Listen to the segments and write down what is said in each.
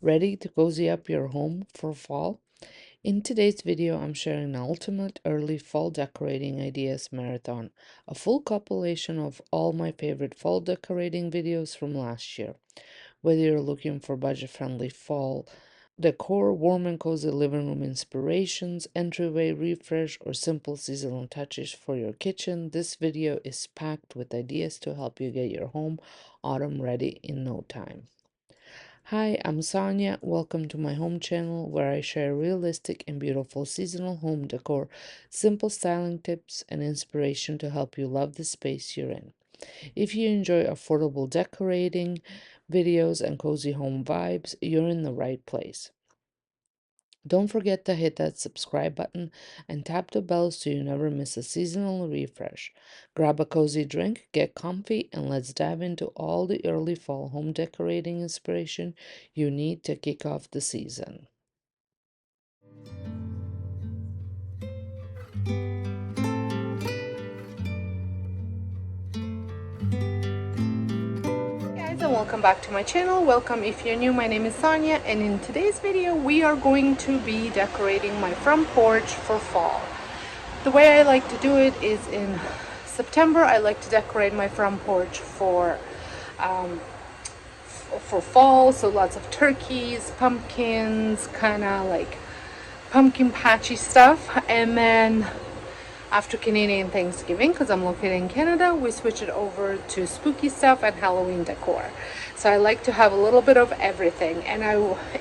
Ready to cozy up your home for fall? In today's video, I'm sharing an ultimate early fall decorating ideas marathon, a full compilation of all my favorite fall decorating videos from last year. Whether you're looking for budget-friendly fall decor, warm and cozy living room inspirations, entryway refresh, or simple seasonal touches for your kitchen, this video is packed with ideas to help you get your home autumn ready in no time. Hi, I'm Sonia. Welcome to my home channel where I share realistic and beautiful seasonal home decor, simple styling tips, and inspiration to help you love the space you're in. If you enjoy affordable decorating videos and cozy home vibes, you're in the right place. Don't forget to hit that subscribe button and tap the bell so you never miss a seasonal refresh. Grab a cozy drink, get comfy, and let's dive into all the early fall home decorating inspiration you need to kick off the season. Guys, and welcome back to my channel. Welcome if you're new. My name is Sonia, and in today's video we are going to be decorating my front porch for fall. The way I like to do it is in September. I like to decorate my front porch for fall, so lots of turkeys, pumpkins, kind of like pumpkin patchy stuff. And then after Canadian Thanksgiving, because I'm located in Canada, we switch it over to spooky stuff and Halloween decor. So I like to have a little bit of everything, and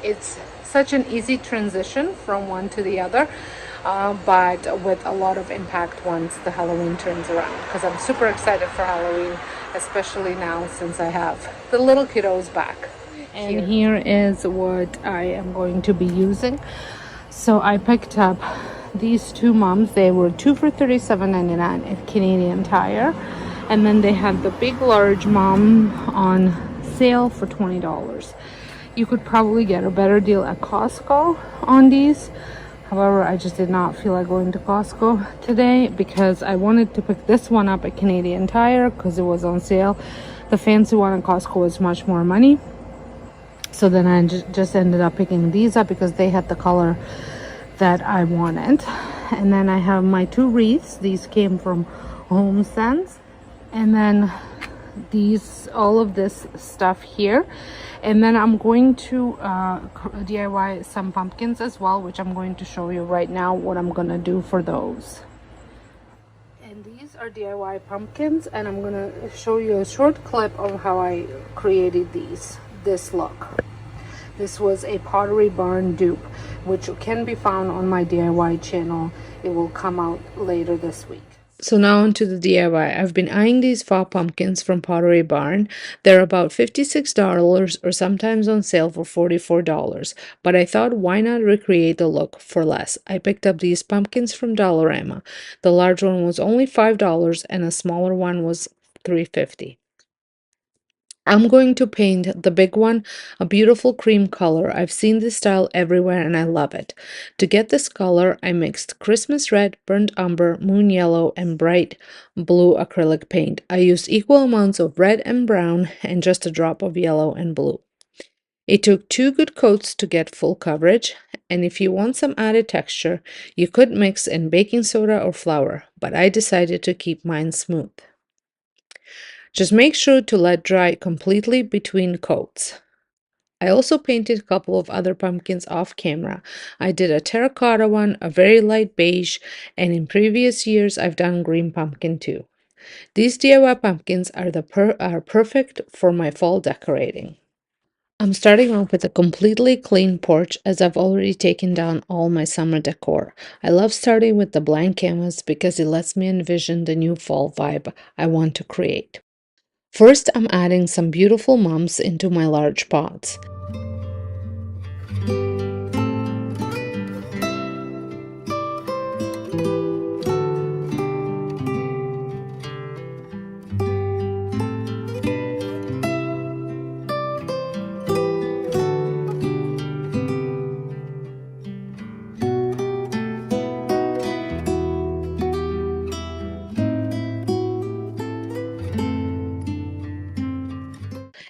it's such an easy transition from one to the other, but with a lot of impact once the Halloween turns around, because I'm super excited for Halloween, especially now since I have the little kiddos back. And here is what I am going to be using. So I picked up these two mums. They were 2 for $37.99 at Canadian Tire, and then they had the big large mom on sale for $20. You could probably get a better deal at Costco on these. However, I just did not feel like going to Costco today because I wanted to pick this one up at Canadian Tire because it was on sale. The fancy one at Costco was much more money. So then I just ended up picking these up because they had the color that I wanted. And then I have my two wreaths. These came from Home Sense. And then all of this stuff here. And then I'm going to DIY some pumpkins as well, which I'm going to show you right now what I'm gonna do for those. And these are DIY pumpkins, and I'm gonna show you a short clip of how I created this look. This was a Pottery Barn dupe, which can be found on my DIY channel. It will come out later this week. So now onto the DIY. I've been eyeing these fall pumpkins from Pottery Barn. They're about $56 or sometimes on sale for $44. But I thought, why not recreate the look for less? I picked up these pumpkins from Dollarama. The large one was only $5 and a smaller one was $3.50. I'm going to paint the big one a beautiful cream color. I've seen this style everywhere and I love it. To get this color, I mixed Christmas red, burnt umber, moon yellow, and bright blue acrylic paint. I used equal amounts of red and brown and just a drop of yellow and blue. It took 2 good coats to get full coverage, and if you want some added texture, you could mix in baking soda or flour, but I decided to keep mine smooth. Just make sure to let dry completely between coats. I also painted a couple of other pumpkins off camera. I did a terracotta one, a very light beige, and in previous years I've done green pumpkin too. These DIY pumpkins are perfect for my fall decorating. I'm starting off with a completely clean porch as I've already taken down all my summer decor. I love starting with the blank canvas because it lets me envision the new fall vibe I want to create. First, I'm adding some beautiful mums into my large pots.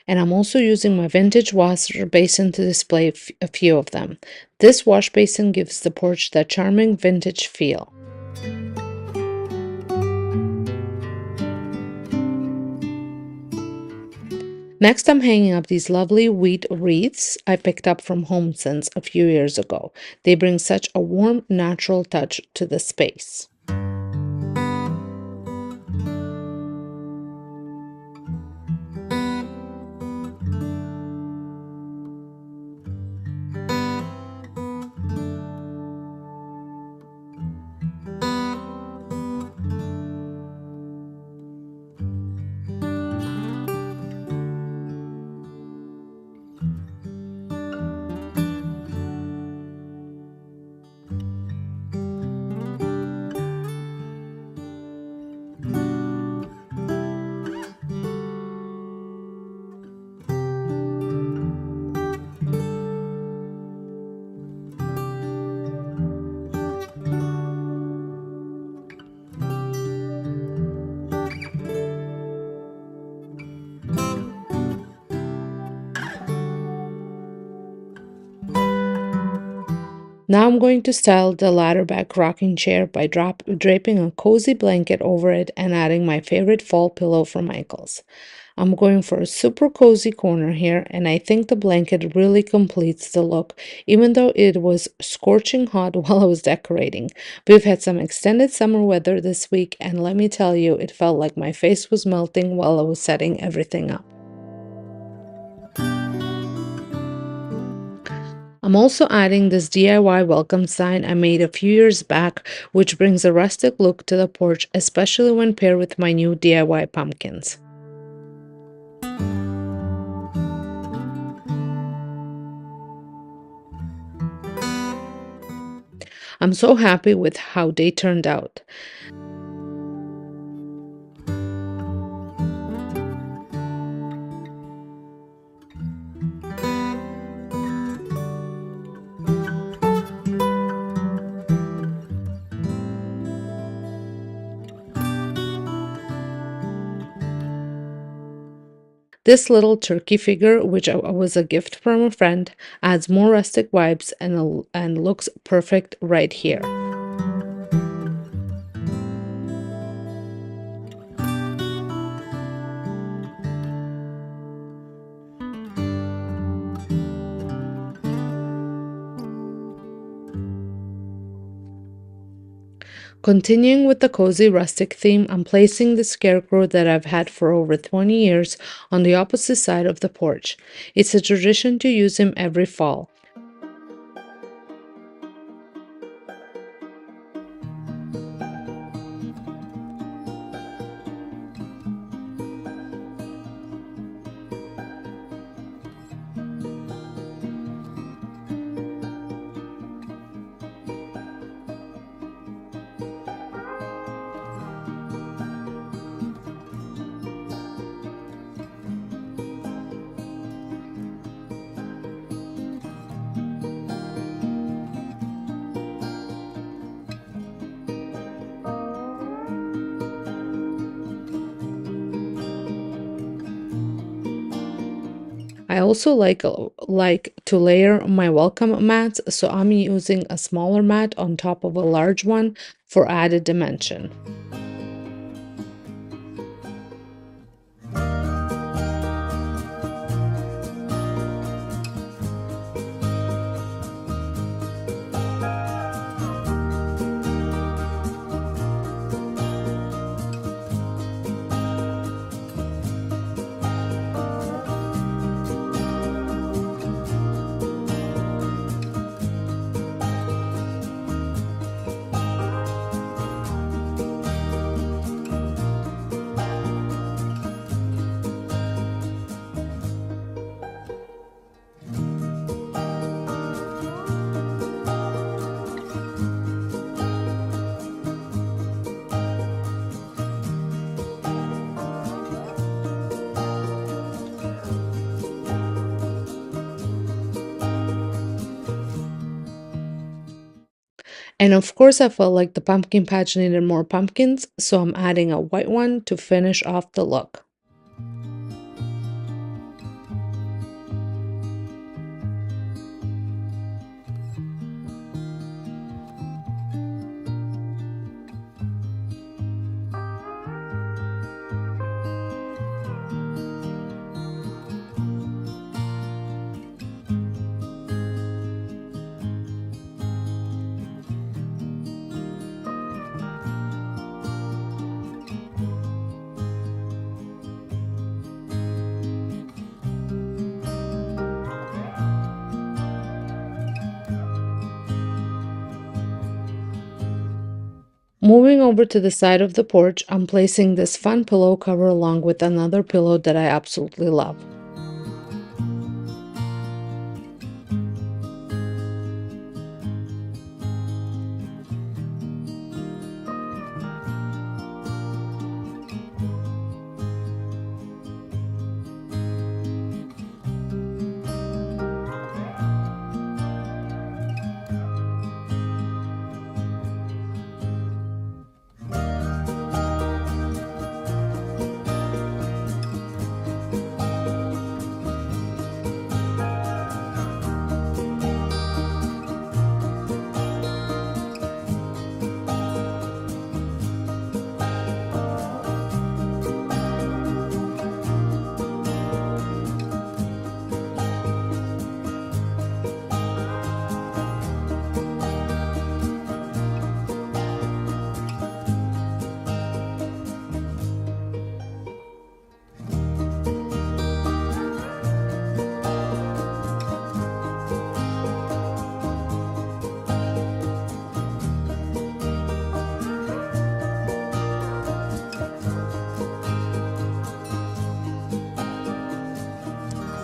And I'm also using my vintage wash basin to display a few of them. This wash basin gives the porch that charming vintage feel. Next, I'm hanging up these lovely wheat wreaths I picked up from HomeSense a few years ago. They bring such a warm, natural touch to the space. Now I'm going to style the ladder back rocking chair by draping a cozy blanket over it and adding my favorite fall pillow from Michaels. I'm going for a super cozy corner here, and I think the blanket really completes the look, even though it was scorching hot while I was decorating. We've had some extended summer weather this week, and let me tell you, it felt like my face was melting while I was setting everything up. I'm also adding this DIY welcome sign I made a few years back, which brings a rustic look to the porch, especially when paired with my new DIY pumpkins. I'm so happy with how they turned out. This little turkey figure, which was a gift from a friend, adds more rustic vibes and looks perfect right here. Continuing with the cozy rustic theme, I'm placing the scarecrow that I've had for over 20 years on the opposite side of the porch. It's a tradition to use him every fall. I also like to layer my welcome mats, so I'm using a smaller mat on top of a large one for added dimension. And of course, I felt like the pumpkin patch needed more pumpkins, so I'm adding a white one to finish off the look. Moving over to the side of the porch, I'm placing this fun pillow cover along with another pillow that I absolutely love.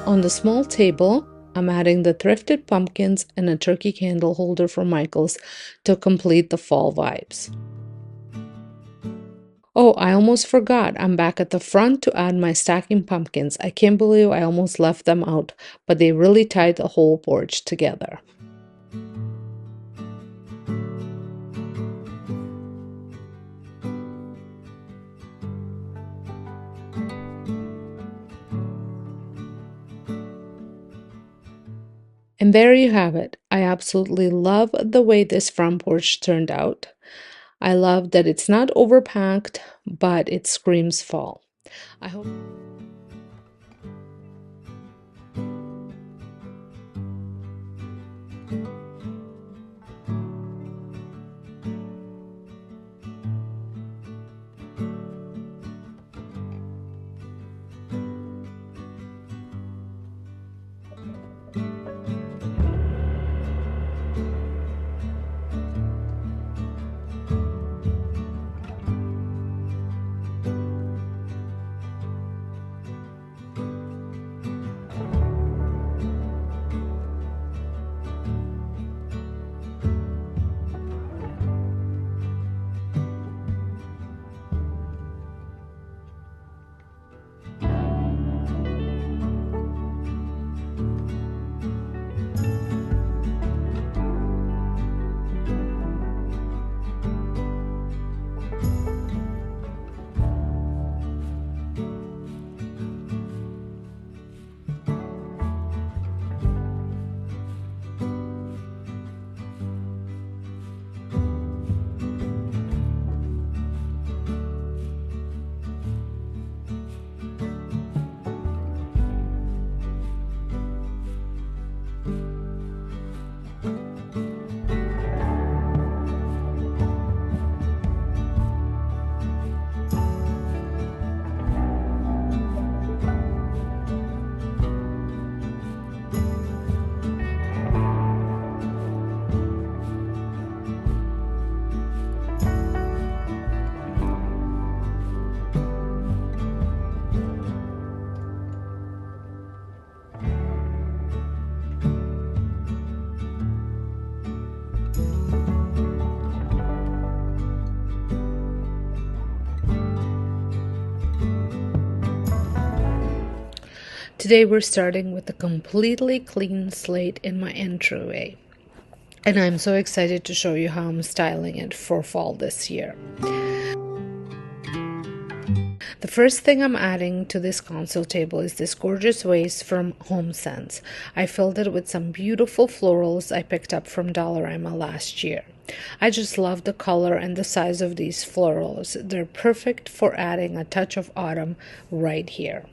On the small table, I'm adding the thrifted pumpkins and a turkey candle holder from Michael's to complete the fall vibes. Oh, I almost forgot. I'm back at the front to add my stacking pumpkins. I can't believe I almost left them out, but they really tied the whole porch together. And there you have it. I absolutely love the way this front porch turned out. I love that it's not overpacked, but it screams fall. I hope. Today we're starting with a completely clean slate in my entryway. And I'm so excited to show you how I'm styling it for fall this year. The first thing I'm adding to this console table is this gorgeous vase from HomeSense. I filled it with some beautiful florals I picked up from Dollarama last year. I just love the color and the size of these florals. They're perfect for adding a touch of autumn right here.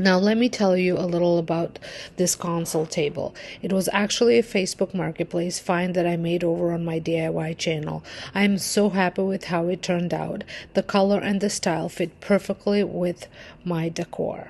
Now, let me tell you a little about this console table. It was actually a Facebook Marketplace find that I made over on my DIY channel. I am so happy with how it turned out. The color and the style fit perfectly with my decor.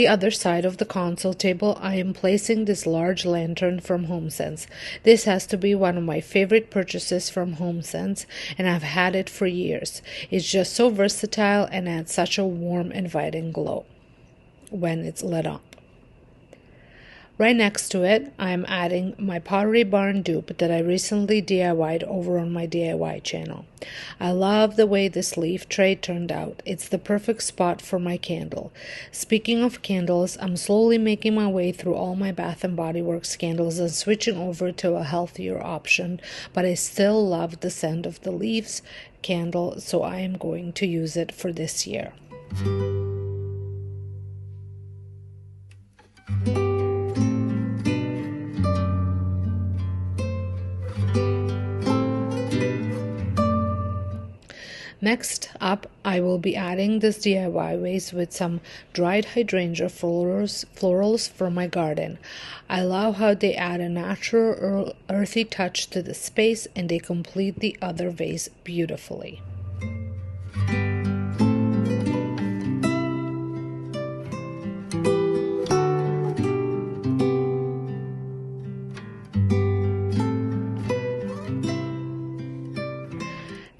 The other side of the console table, I am placing this large lantern from HomeSense. This has to be one of my favorite purchases from HomeSense, and I've had it for years. It's just so versatile and adds such a warm, inviting glow when it's lit up. Right next to it, I am adding my Pottery Barn dupe that I recently DIY'd over on my DIY channel. I love the way this leaf tray turned out. It's the perfect spot for my candle. Speaking of candles, I'm slowly making my way through all my Bath & Body Works candles and switching over to a healthier option, but I still love the scent of the leaves candle, so I am going to use it for this year. Next up, I will be adding this DIY vase with some dried hydrangea florals from my garden. I love how they add a natural earthy touch to the space, and they complete the other vase beautifully.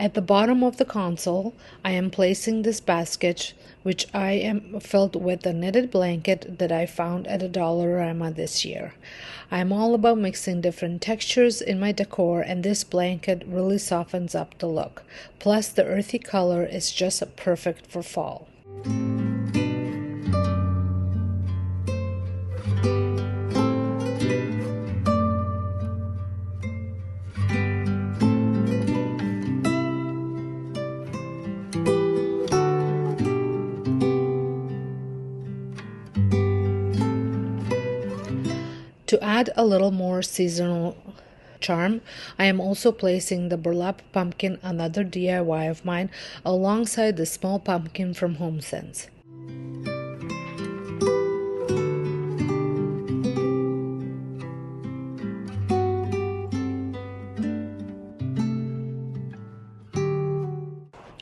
At the bottom of the console, I am placing this basket, which I am filled with a knitted blanket that I found at a Dollarama this year. I am all about mixing different textures in my decor, and this blanket really softens up the look. Plus, the earthy color is just perfect for fall. To add a little more seasonal charm, I am also placing the burlap pumpkin, another DIY of mine, alongside the small pumpkin from HomeSense.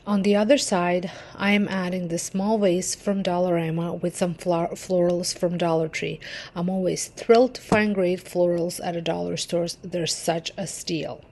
On the other side, I am adding the small vase from Dollarama with some florals from Dollar Tree. I'm always thrilled to find great florals at a dollar store. They're such a steal.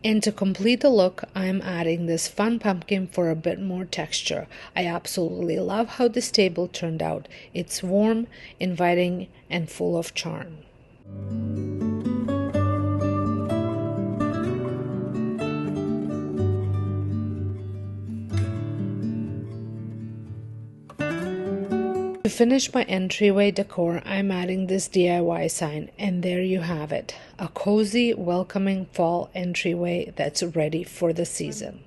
And to complete the look, I'm adding this fun pumpkin for a bit more texture. I absolutely love how this table turned out. It's warm, inviting, and full of charm. To finish my entryway decor, I'm adding this DIY sign, and there you have it, a cozy, welcoming fall entryway that's ready for the season.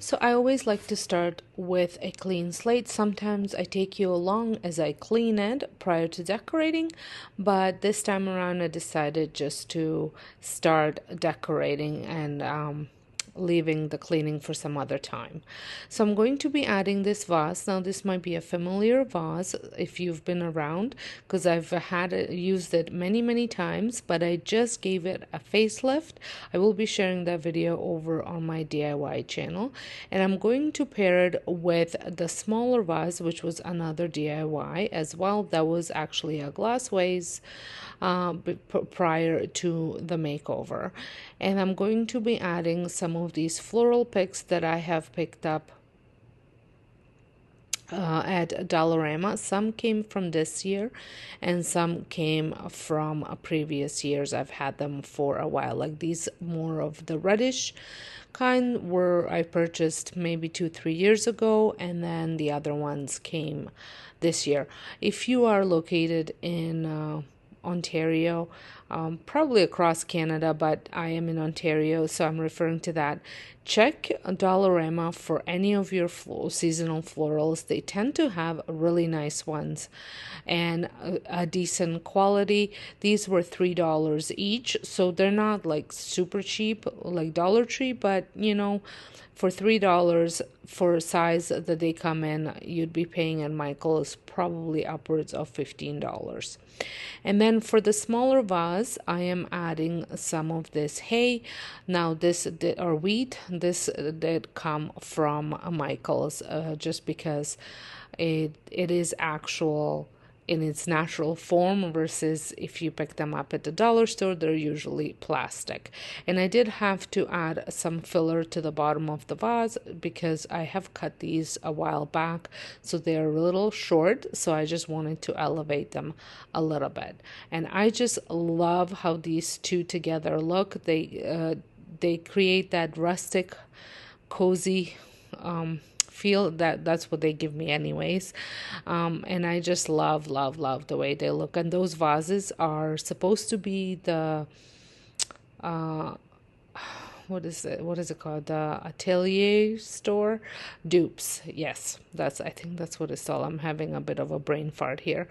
So I always like to start with a clean slate. Sometimes I take you along as I clean it prior to decorating, but this time around I decided just to start decorating and leaving the cleaning for some other time. So I'm going to be adding this vase. Now this might be a familiar vase if you've been around, because I've used it many times, but I just gave it a facelift. I will be sharing that video over on my DIY channel, and I'm going to pair it with the smaller vase, which was another DIY as well. That was actually a glass vase prior to the makeover. And I'm going to be adding some of these floral picks that I have picked up at Dollarama. Some came from this year and some came from previous years. I've had them for a while. Like these more of the reddish kind were I purchased maybe 2-3 years ago, and then the other ones came this year. If you are located in Ontario, probably across Canada, but I am in Ontario, so I'm referring to that. Check Dollarama for any of your seasonal florals. They tend to have really nice ones and a decent quality. These were $3 each, so they're not like super cheap like Dollar Tree, but you know, for $3 for a size that they come in, you'd be paying at Michael's probably upwards of $15. And then for the smaller vase, I am adding some of this hay. Now this or wheat, this did come from Michael's, just because it is actual in its natural form, versus if you pick them up at the dollar store, they're usually plastic. And I did have to add some filler to the bottom of the vase because I have cut these a while back, so they're a little short, so I just wanted to elevate them a little bit. And I just love how these two together look. They create that rustic, cozy feel. That's what they give me anyways, and I just love the way they look. And those vases are supposed to be the what is it called, the atelier store dupes. Yes, I think that's what it's called. I'm having a bit of a brain fart here.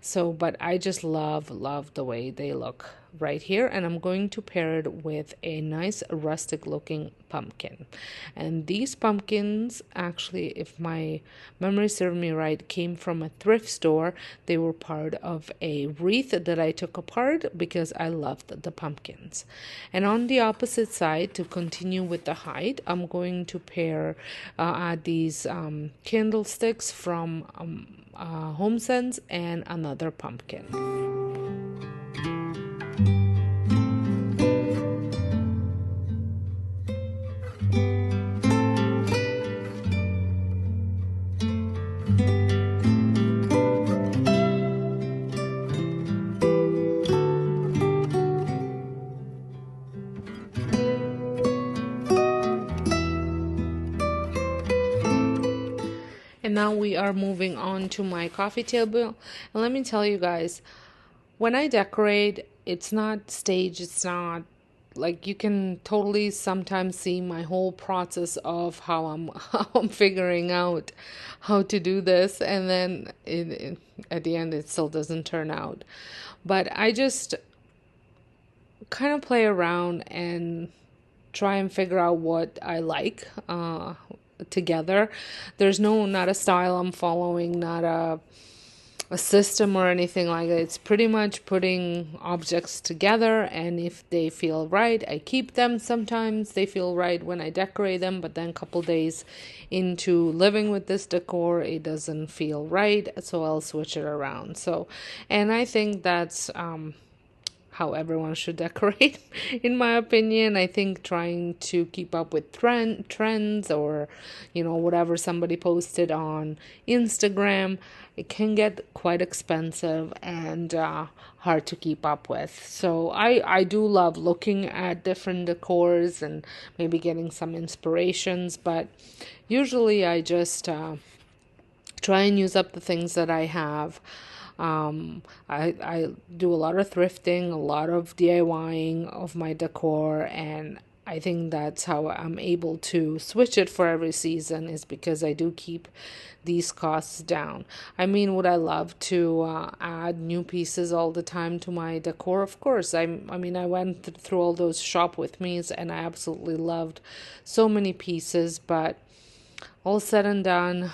So but I just love the way they look. right here, and I'm going to pair it with a nice rustic looking pumpkin. And these pumpkins, actually, if my memory serves me right, came from a thrift store. They were part of a wreath that I took apart because I loved the pumpkins. And on the opposite side, to continue with the height, I'm going to add these candlesticks from HomeSense and another pumpkin. And now we are moving on to my coffee table. And let me tell you guys, when I decorate, it's not staged, it's not like, you can totally sometimes see my whole process of how I'm figuring out how to do this, and then at the end it still doesn't turn out. But I just kind of play around and try and figure out what I like together. There's not a style I'm following, not a system or anything like that. It's pretty much putting objects together, and if they feel right, I keep them. Sometimes they feel right when I decorate them, but then a couple days into living with this decor, it doesn't feel right, so I'll switch it around. And I think that's how everyone should decorate, in my opinion. I think trying to keep up with trends, or whatever somebody posted on Instagram, it can get quite expensive and hard to keep up with. So I do love looking at different decors and maybe getting some inspirations, but usually I just try and use up the things that I have. I do a lot of thrifting, a lot of DIYing of my decor, and I think that's how I'm able to switch it for every season, is because I do keep these costs down. I mean, would I love to add new pieces all the time to my decor? Of course. I mean, I went through all those shop with me's, and I absolutely loved so many pieces, but all said and done,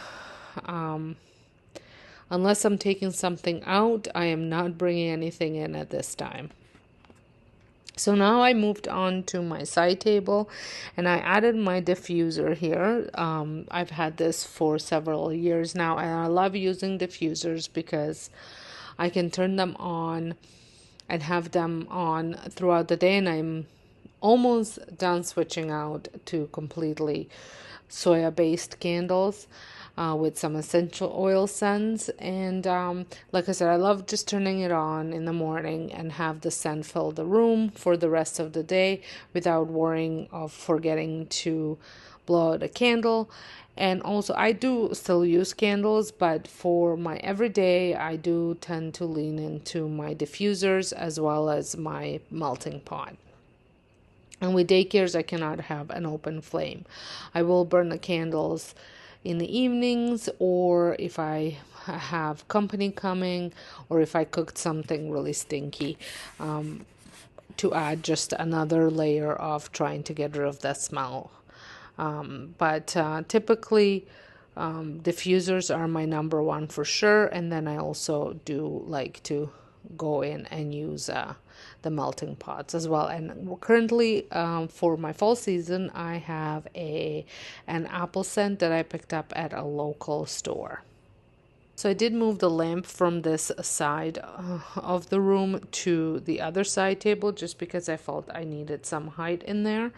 unless I'm taking something out, I am not bringing anything in at this time. So now I moved on to my side table, and I added my diffuser here. I've had this for several years now, and I love using diffusers because I can turn them on and have them on throughout the day, and I'm almost done switching out to completely soya-based candles. With some essential oil scents, and like I said, I love just turning it on in the morning and have the scent fill the room for the rest of the day without worrying of forgetting to blow out a candle. And also, I do still use candles, but for my everyday, I do tend to lean into my diffusers as well as my melting pot. And with daycares, I cannot have an open flame. I will burn the candles in the evenings, or if I have company coming, or if I cooked something really stinky, to add just another layer of trying to get rid of that smell. But typically, diffusers are my number one for sure, and then I also do like to go in and use the melting pots as well. And currently, for my fall season, I have an apple scent that I picked up at a local store. So I did move the lamp from this side of the room to the other side table, just because I felt I needed some height in there.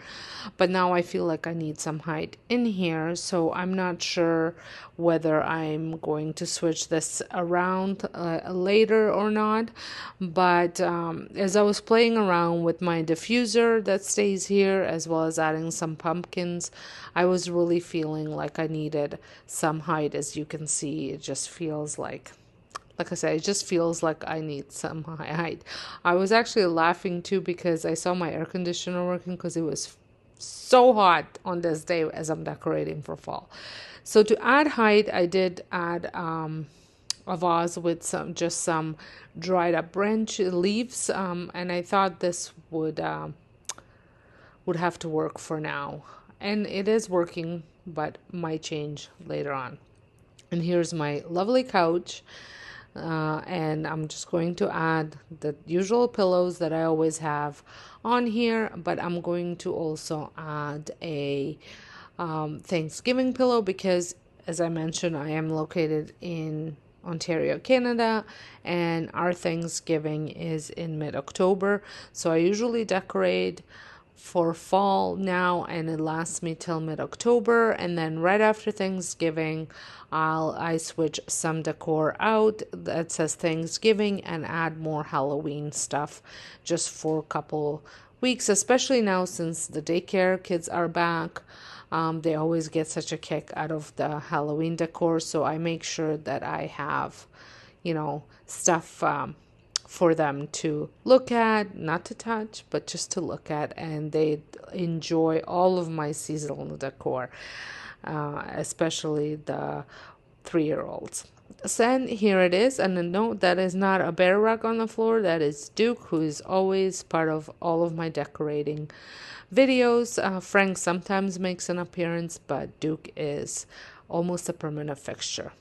But now I feel like I need some height in here, so I'm not sure whether I'm going to switch this around later or not. But as I was playing around with my diffuser that stays here, as well as adding some pumpkins, I was really feeling like I needed some height. As you can see, it just feels like I said, it just feels like I need some height. I was actually laughing too because I saw my air conditioner working, because it was so hot on this day as I'm decorating for fall. So to add height, I did add a vase with some dried up branch leaves, and I thought this would have to work for now, and it is working, but might change later on. And here's my lovely couch. And I'm just going to add the usual pillows that I always have on here, but I'm going to also add a Thanksgiving pillow because, as I mentioned, I am located in Ontario, Canada, and our Thanksgiving is in mid-October. So I usually decorate for fall now, and it lasts me till mid-October, and then right after Thanksgiving I switch some decor out that says Thanksgiving and add more Halloween stuff just for a couple weeks, especially now since the daycare kids are back. They always get such a kick out of the Halloween decor, so I make sure that I have, stuff for them to look at, not to touch, but just to look at, and they enjoy all of my seasonal decor, especially the 3-year-olds. Then here it is, and a note, that is not a bear rug on the floor, that is Duke, who is always part of all of my decorating videos. Frank sometimes makes an appearance, but Duke is almost a permanent fixture.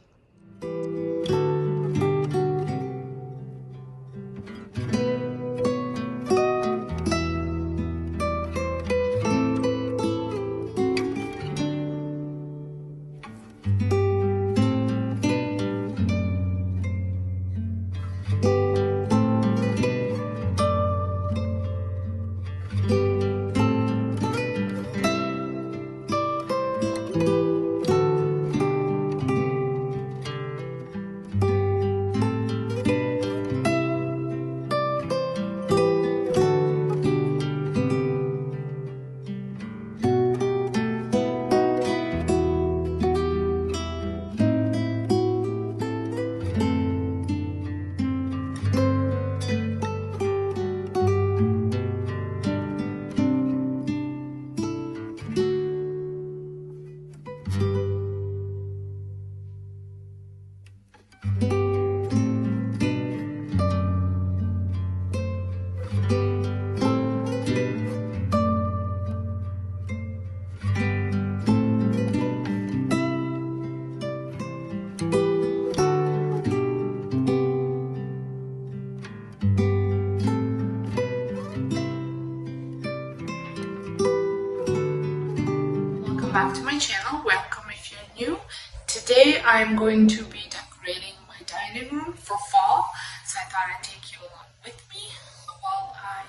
Back to my channel. Welcome if you're new. Today I'm going to be decorating my dining room for fall, so I thought I'd take you along with me while I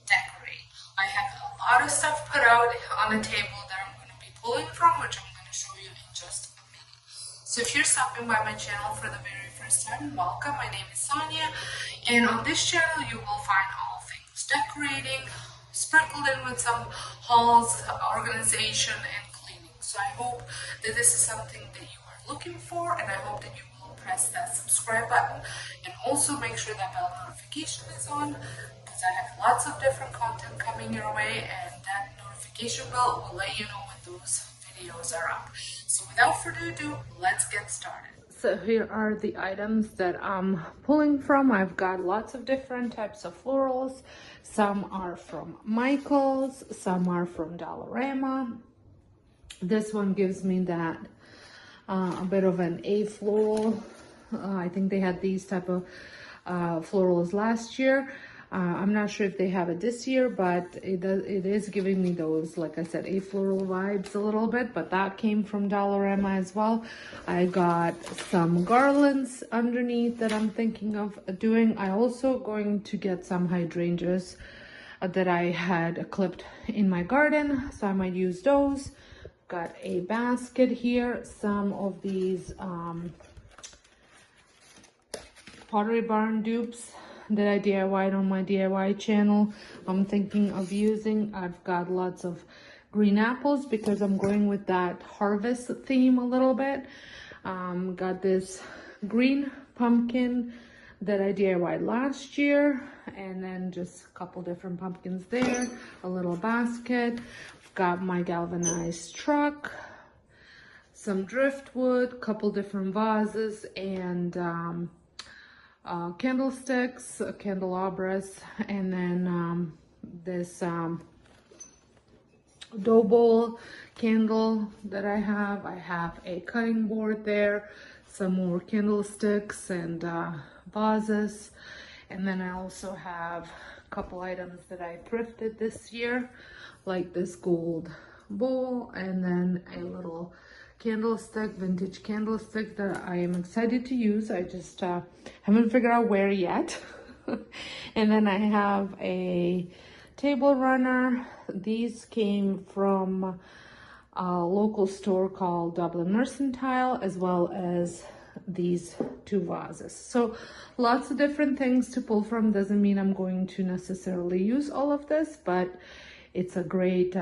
decorate. I have a lot of stuff put out on a table that I'm going to be pulling from, which I'm going to show you in just a minute. So if you're stopping by my channel for the very first time, welcome. My name is Sonia, and on this channel you will find all things decorating, sprinkled in with some hauls, organization, and so I hope that this is something that you are looking for, and I hope that you will press that subscribe button and also make sure that bell notification is on, because I have lots of different content coming your way, and that notification bell will let you know when those videos are up. So without further ado, let's get started. So here are the items that I'm pulling from. I've got lots of different types of florals. Some are from Michael's, some are from Dollarama. This one gives me that a bit of an A floral. I think they had these type of florals last year. I'm not sure if they have it this year, but it is giving me those, like I said, A floral vibes a little bit, but that came from Dollarama as well. I got some garlands underneath that I'm thinking of doing. I also going to get some hydrangeas that I had clipped in my garden, so I might use those. Got a basket here, some of these Pottery Barn dupes that I DIY'd on my DIY channel. I'm thinking of using. I've got lots of green apples because I'm going with that harvest theme a little bit. Got this green pumpkin that I DIY'd last year, and then just a couple different pumpkins there, a little basket. Got my galvanized truck, some driftwood, couple different vases, and candlesticks, candelabras, and then this dough bowl candle that I have. I have a cutting board there, some more candlesticks and vases, and then I also have a couple items that I thrifted this year, like this gold bowl, and then a little candlestick, vintage candlestick that I am excited to use. I just haven't figured out where yet. And then I have a table runner. These came from a local store called Dublin Mercantile, as well as these two vases. So lots of different things to pull from. Doesn't mean I'm going to necessarily use all of this, but it's a great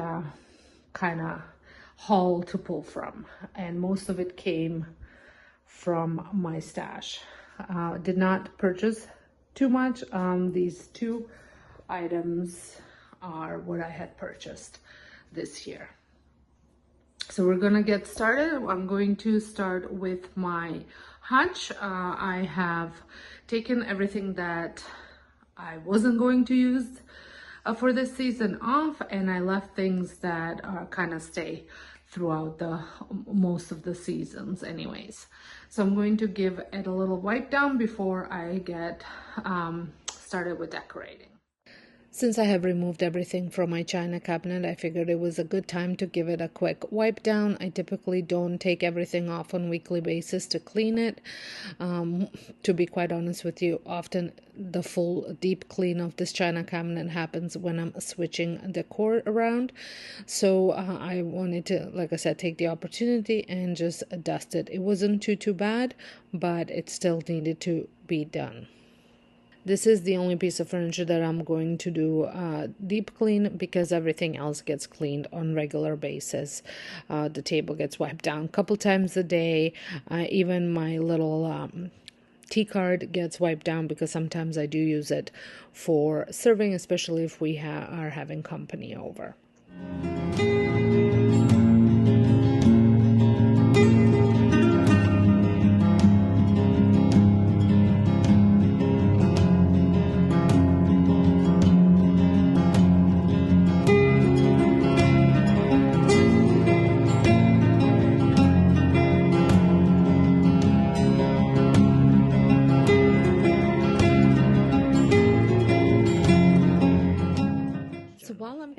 kind of haul to pull from, and most of it came from my stash. Did not purchase too much. These two items are what I had purchased this year. So we're gonna get started. I'm going to start with my hutch. I have taken everything that I wasn't going to use for this season off, and I left things that kind of stay throughout the most of the seasons anyways. So I'm going to give it a little wipe down before I get started with decorating. Since I have removed everything from my china cabinet, I figured it was a good time to give it a quick wipe down. I typically don't take everything off on a weekly basis to clean it. To be quite honest with you, often the full deep clean of this china cabinet happens when I'm switching decor around. So I wanted to, like I said, take the opportunity and just dust it. It wasn't too bad, but it still needed to be done. This is the only piece of furniture that I'm going to do deep clean, because everything else gets cleaned on regular basis. The table gets wiped down a couple times a day. Even my little tea card gets wiped down, because sometimes I do use it for serving, especially if we are having company over.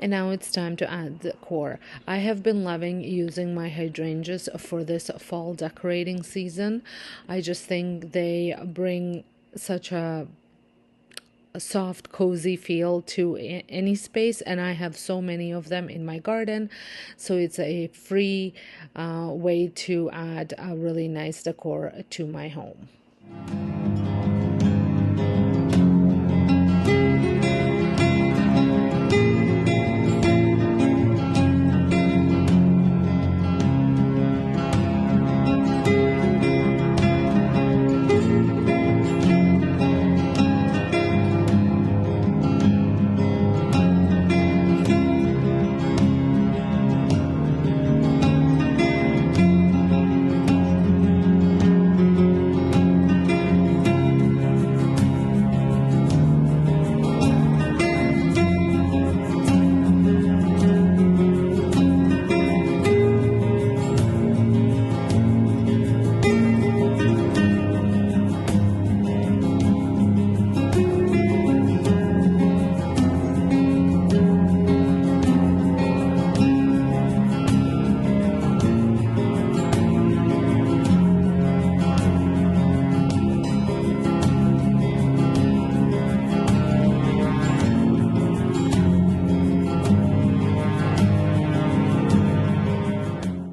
And now it's time to add decor. I have been loving using my hydrangeas for this fall decorating season. I just think they bring such a soft, cozy feel to any space, and I have so many of them in my garden, so it's a free way to add a really nice decor to my home.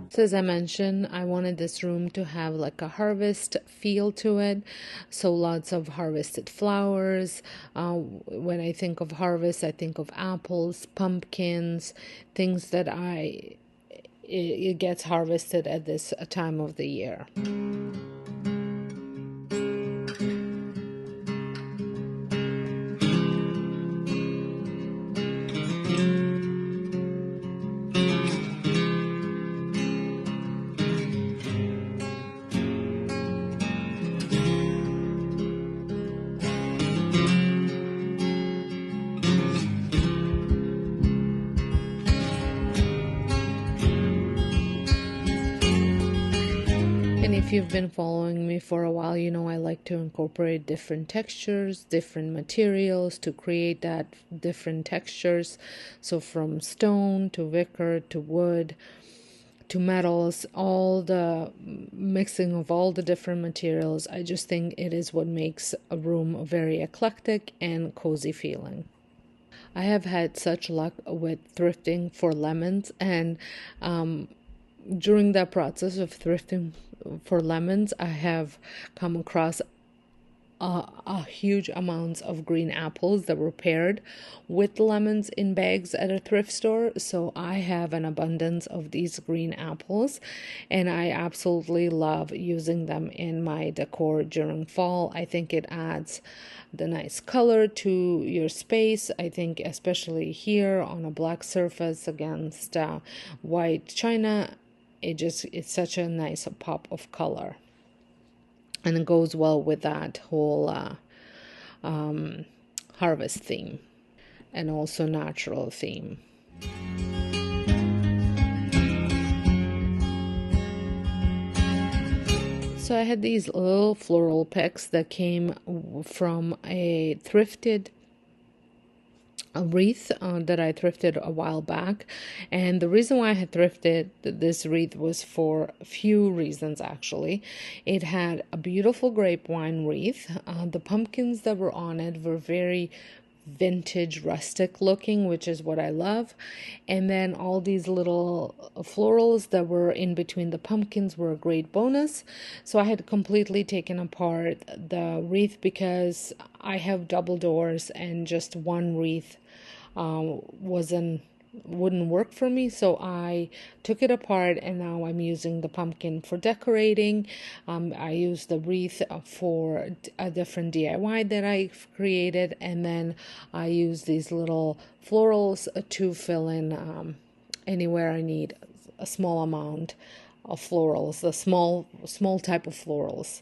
So as I mentioned, I wanted this room to have like a harvest feel to it. So lots of harvested flowers. When I think of harvest, I think of apples, pumpkins, things that it gets harvested at this time of the year. you've been following me for a while, you know I like to incorporate different textures, different materials to create that different textures. So from stone to wicker to wood to metals, all the mixing of all the different materials, I just think it is what makes a room very eclectic and cozy feeling. I have had such luck with thrifting for lemons, and during that process of thrifting for lemons, I have come across a huge amounts of green apples that were paired with lemons in bags at a thrift store. So I have an abundance of these green apples, and I absolutely love using them in my decor during fall. I think it adds the nice color to your space. I think especially here on a black surface against white china, it's such a nice pop of color, and it goes well with that whole harvest theme and also natural theme. So I had these little floral picks that came from a wreath that I thrifted a while back. And the reason why I had thrifted this wreath was for a few reasons, actually. It had a beautiful grape wine wreath. The pumpkins that were on it were very vintage rustic looking, which is what I love. And then all these little florals that were in between the pumpkins were a great bonus. So I had completely taken apart the wreath because I have double doors and just one wreath wouldn't work for me. So I took it apart, and now I'm using the pumpkin for decorating. I use the wreath for a different DIY that I've created, and then I use these little florals to fill in anywhere I need a small amount of florals, the small type of florals.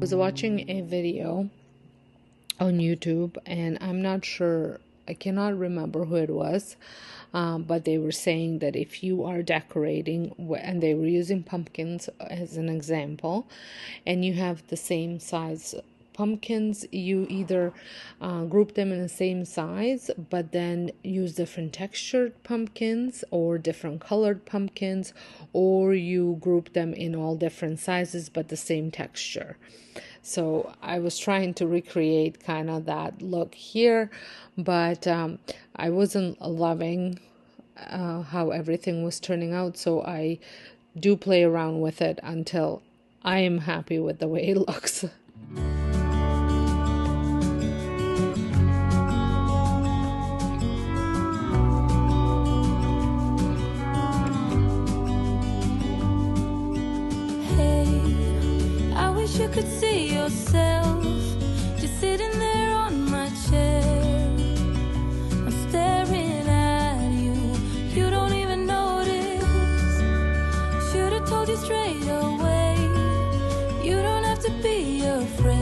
Was watching a video on YouTube, and I'm not sure, I cannot remember who it was, but they were saying that if you are decorating, and they were using pumpkins as an example, and you have the same size pumpkins, you either group them in the same size, but then use different textured pumpkins or different colored pumpkins, or you group them in all different sizes but the same texture. So I was trying to recreate kind of that look here, but I wasn't loving how everything was turning out, so I do play around with it until I am happy with the way it looks. you could see yourself just sitting there on my chair. I'm staring at you, you don't even notice. Should've told you straight away, you don't have to be afraid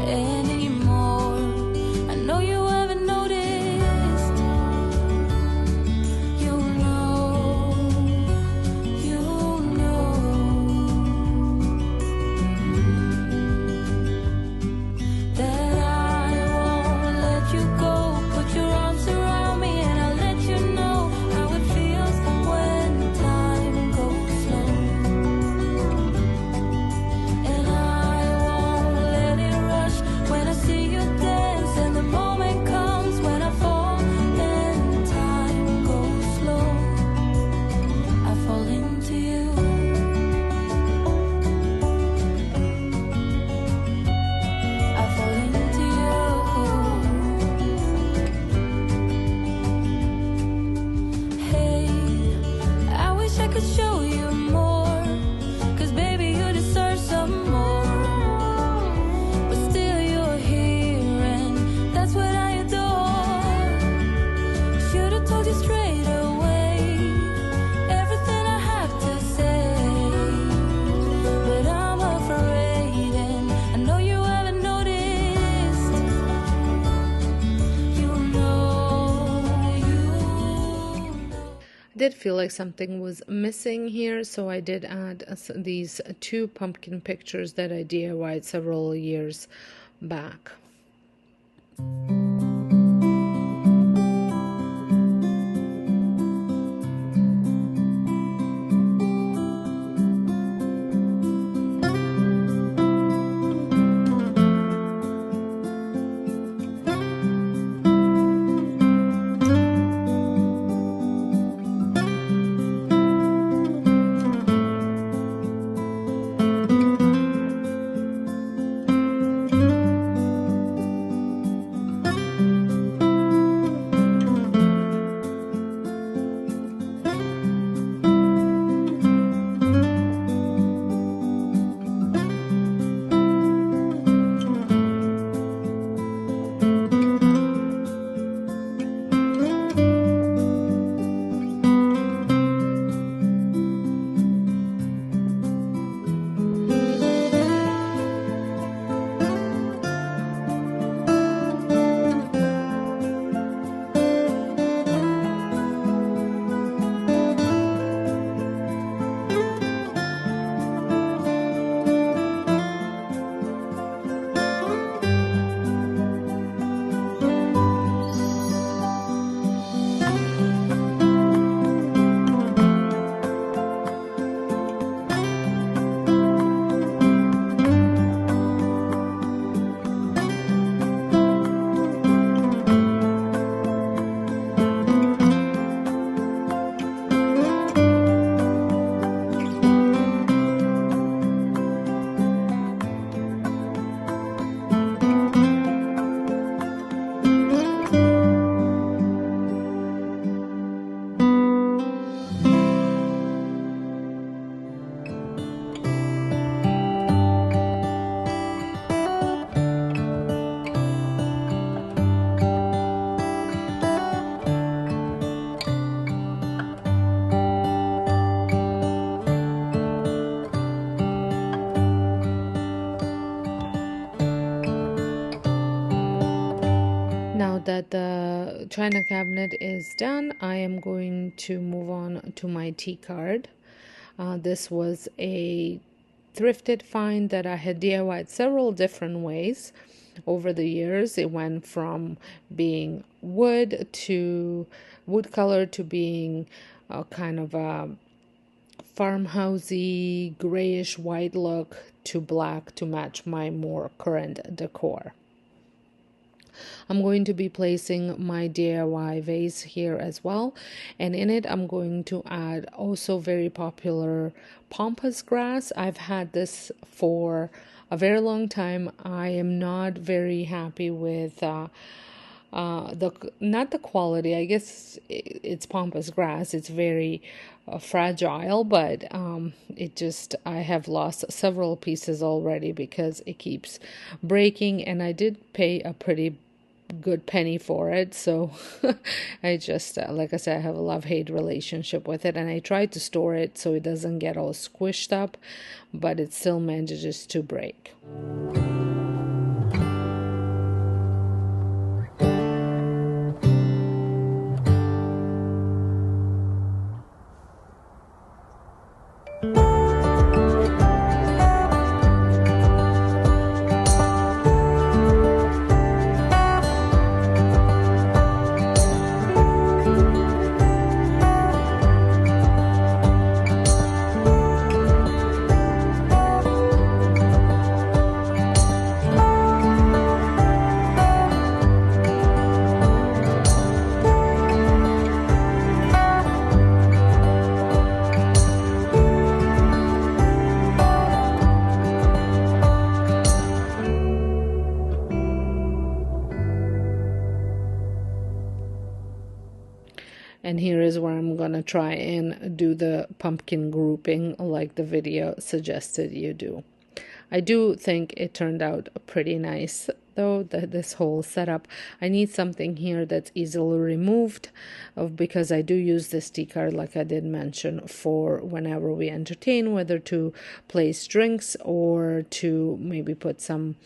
anymore. I know you haven't noticed. You know that I won't let you go. Put your arms around me and I'll let you know how it feels when time goes slow. And I won't let it rush when I see you dance, and the moment comes when I fall and time goes slow. I fall into you. I fall into you. Hey, I wish I could show you more, 'cause baby you deserve some more. But still you're here and that's what I adore. Should've told you straight away everything I have to say, but I'm afraid and I know you haven't noticed. You know. I did feel like something was missing here, so I did add these two pumpkin pictures that I DIY'd several years back. Now that the china cabinet is done, I am going to move on to my tea card. This was a thrifted find that I had DIY'd several different ways over the years. It went from being wood color to being kind of a farmhousey grayish white look to black to match my more current decor. I'm going to be placing my DIY vase here as well, and in it I'm going to add also very popular pampas grass. I've had this for a very long time. I am not very happy with not the quality, I guess it's pampas grass, it's very fragile, but it just, I have lost several pieces already because it keeps breaking, and I did pay a pretty good penny for it. So I just like I said, I have a love-hate relationship with it, and I try to store it so it doesn't get all squished up, but it still manages to break. And here is where I'm gonna try and do the pumpkin grouping like the video suggested you do. I do think it turned out pretty nice though, this whole setup. I need something here that's easily removed because I do use this Decor, like I did mention, for whenever we entertain, whether to place drinks or to maybe put some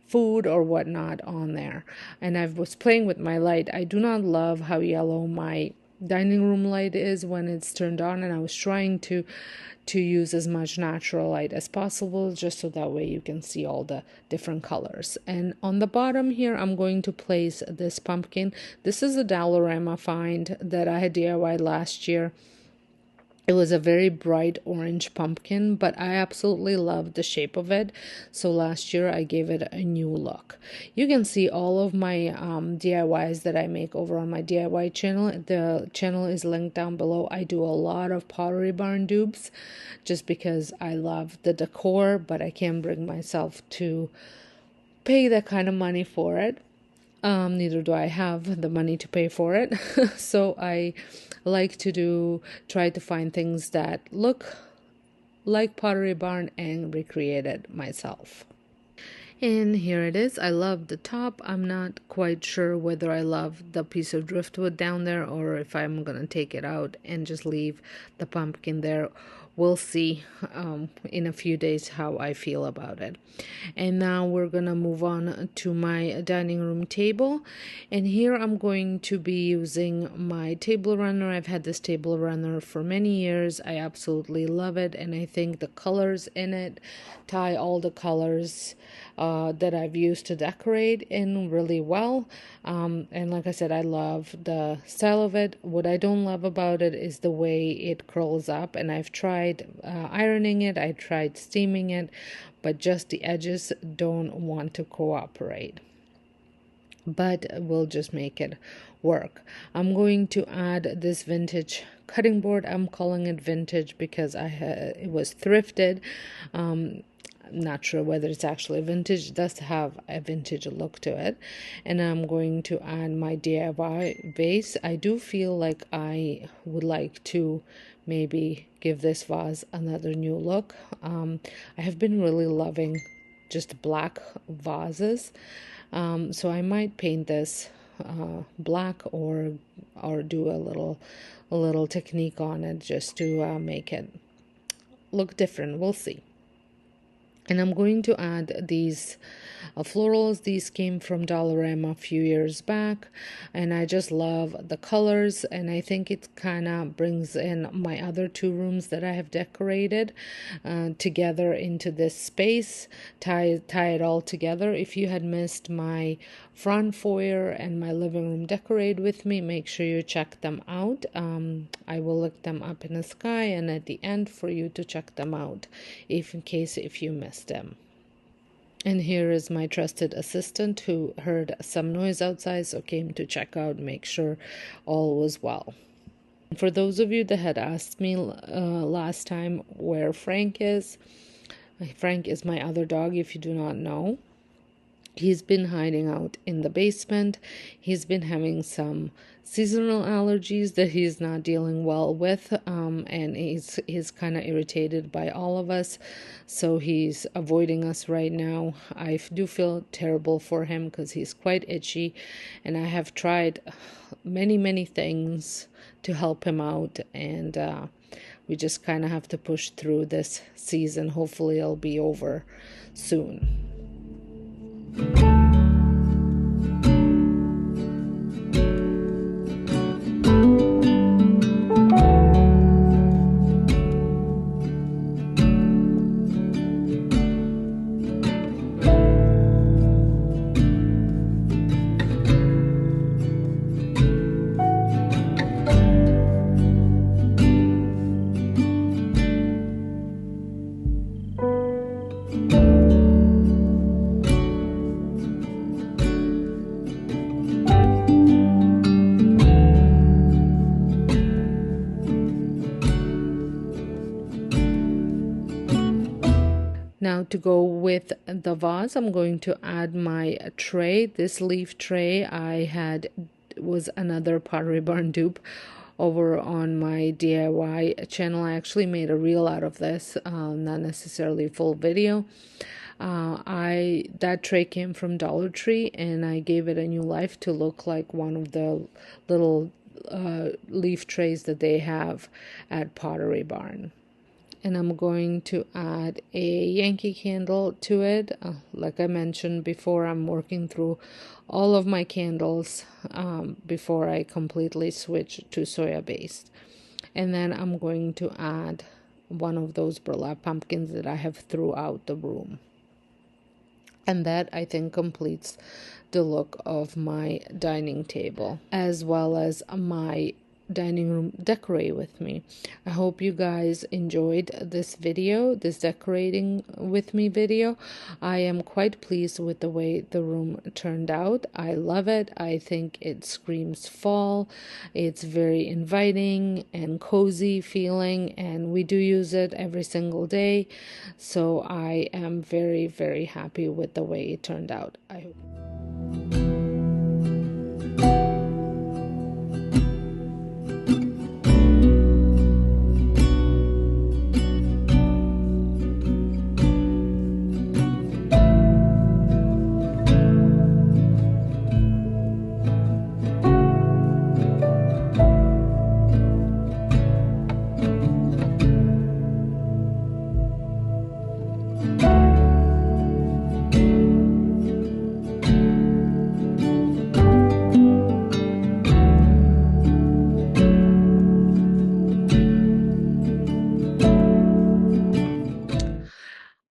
food or whatnot on there. And I was playing with my light. I do not love how yellow my dining room light is when it's turned on, and I was trying to use as much natural light as possible, just so that way you can see all the different colors. And on the bottom here, I'm going to place this pumpkin. This is a Dollarama find that I had DIY'd last year. It was a very bright orange pumpkin, but I absolutely loved the shape of it. So last year I gave it a new look. You can see all of my DIYs that I make over on my DIY channel. The channel is linked down below. I do a lot of Pottery Barn dupes just because I love the decor, but I can't bring myself to pay that kind of money for it. Neither do I have the money to pay for it. So I like to try to find things that look like Pottery Barn and recreate it myself. And here it is. I love the top. I'm not quite sure whether I love the piece of driftwood down there or if I'm gonna take it out and just leave the pumpkin there. We'll see in a few days how I feel about it. And now we're gonna move on to my dining room table, and here I'm going to be using my table runner. I've had this table runner for many years. I absolutely love it, and I think the colors in it tie all the colors that I've used to decorate in really well. And like I said, I love the style of it. What I don't love about it is the way it curls up, and I've tried ironing it, I tried steaming it, but just the edges don't want to cooperate. But we'll just make it work. I'm going to add this vintage cutting board. I'm calling it vintage because it was thrifted. I'm not sure whether it's actually vintage. It does have a vintage look to it. And I'm going to add my DIY vase. I do feel like I would like to maybe give this vase another new look. I have been really loving just black vases, so I might paint this black or do a little technique on it just to make it look different. We'll see. And I'm going to add these florals. These came from Dollarama a few years back, and I just love the colors, and I think it kind of brings in my other two rooms that I have decorated together into this space, tie it all together. If you had missed my front foyer and my living room decorate with me, make sure you check them out. I will look them up in the sky and at the end for you to check them out if you missed them. And here is my trusted assistant who heard some noise outside, so came to check out, make sure all was well. For those of you that had asked me last time where Frank is my other dog, if you do not know. He's been hiding out in the basement. He's been having some seasonal allergies that he's not dealing well with, and he's kind of irritated by all of us, so he's avoiding us right now. I do feel terrible for him because he's quite itchy, and I have tried many things to help him out, and we just kind of have to push through this season. Hopefully it'll be over soon. Now to go with the vase, I'm going to add my tray. This leaf tray I had was another Pottery Barn dupe over on my DIY channel. I actually made a reel out of this, not necessarily full video. That tray came from Dollar Tree, and I gave it a new life to look like one of the little leaf trays that they have at Pottery Barn. And I'm going to add a Yankee candle to it. Like I mentioned before, I'm working through all of my candles before I completely switch to soya based. And then I'm going to add one of those burlap pumpkins that I have throughout the room. And that, I think, completes the look of my dining table, as well as my dining room decorate with me. I hope you guys enjoyed this video, this decorating with me video. I am quite pleased with the way the room turned out. I love it. I think it screams fall. It's very inviting and cozy feeling, and we do use it every single day, so I am very happy with the way it turned out. I hope.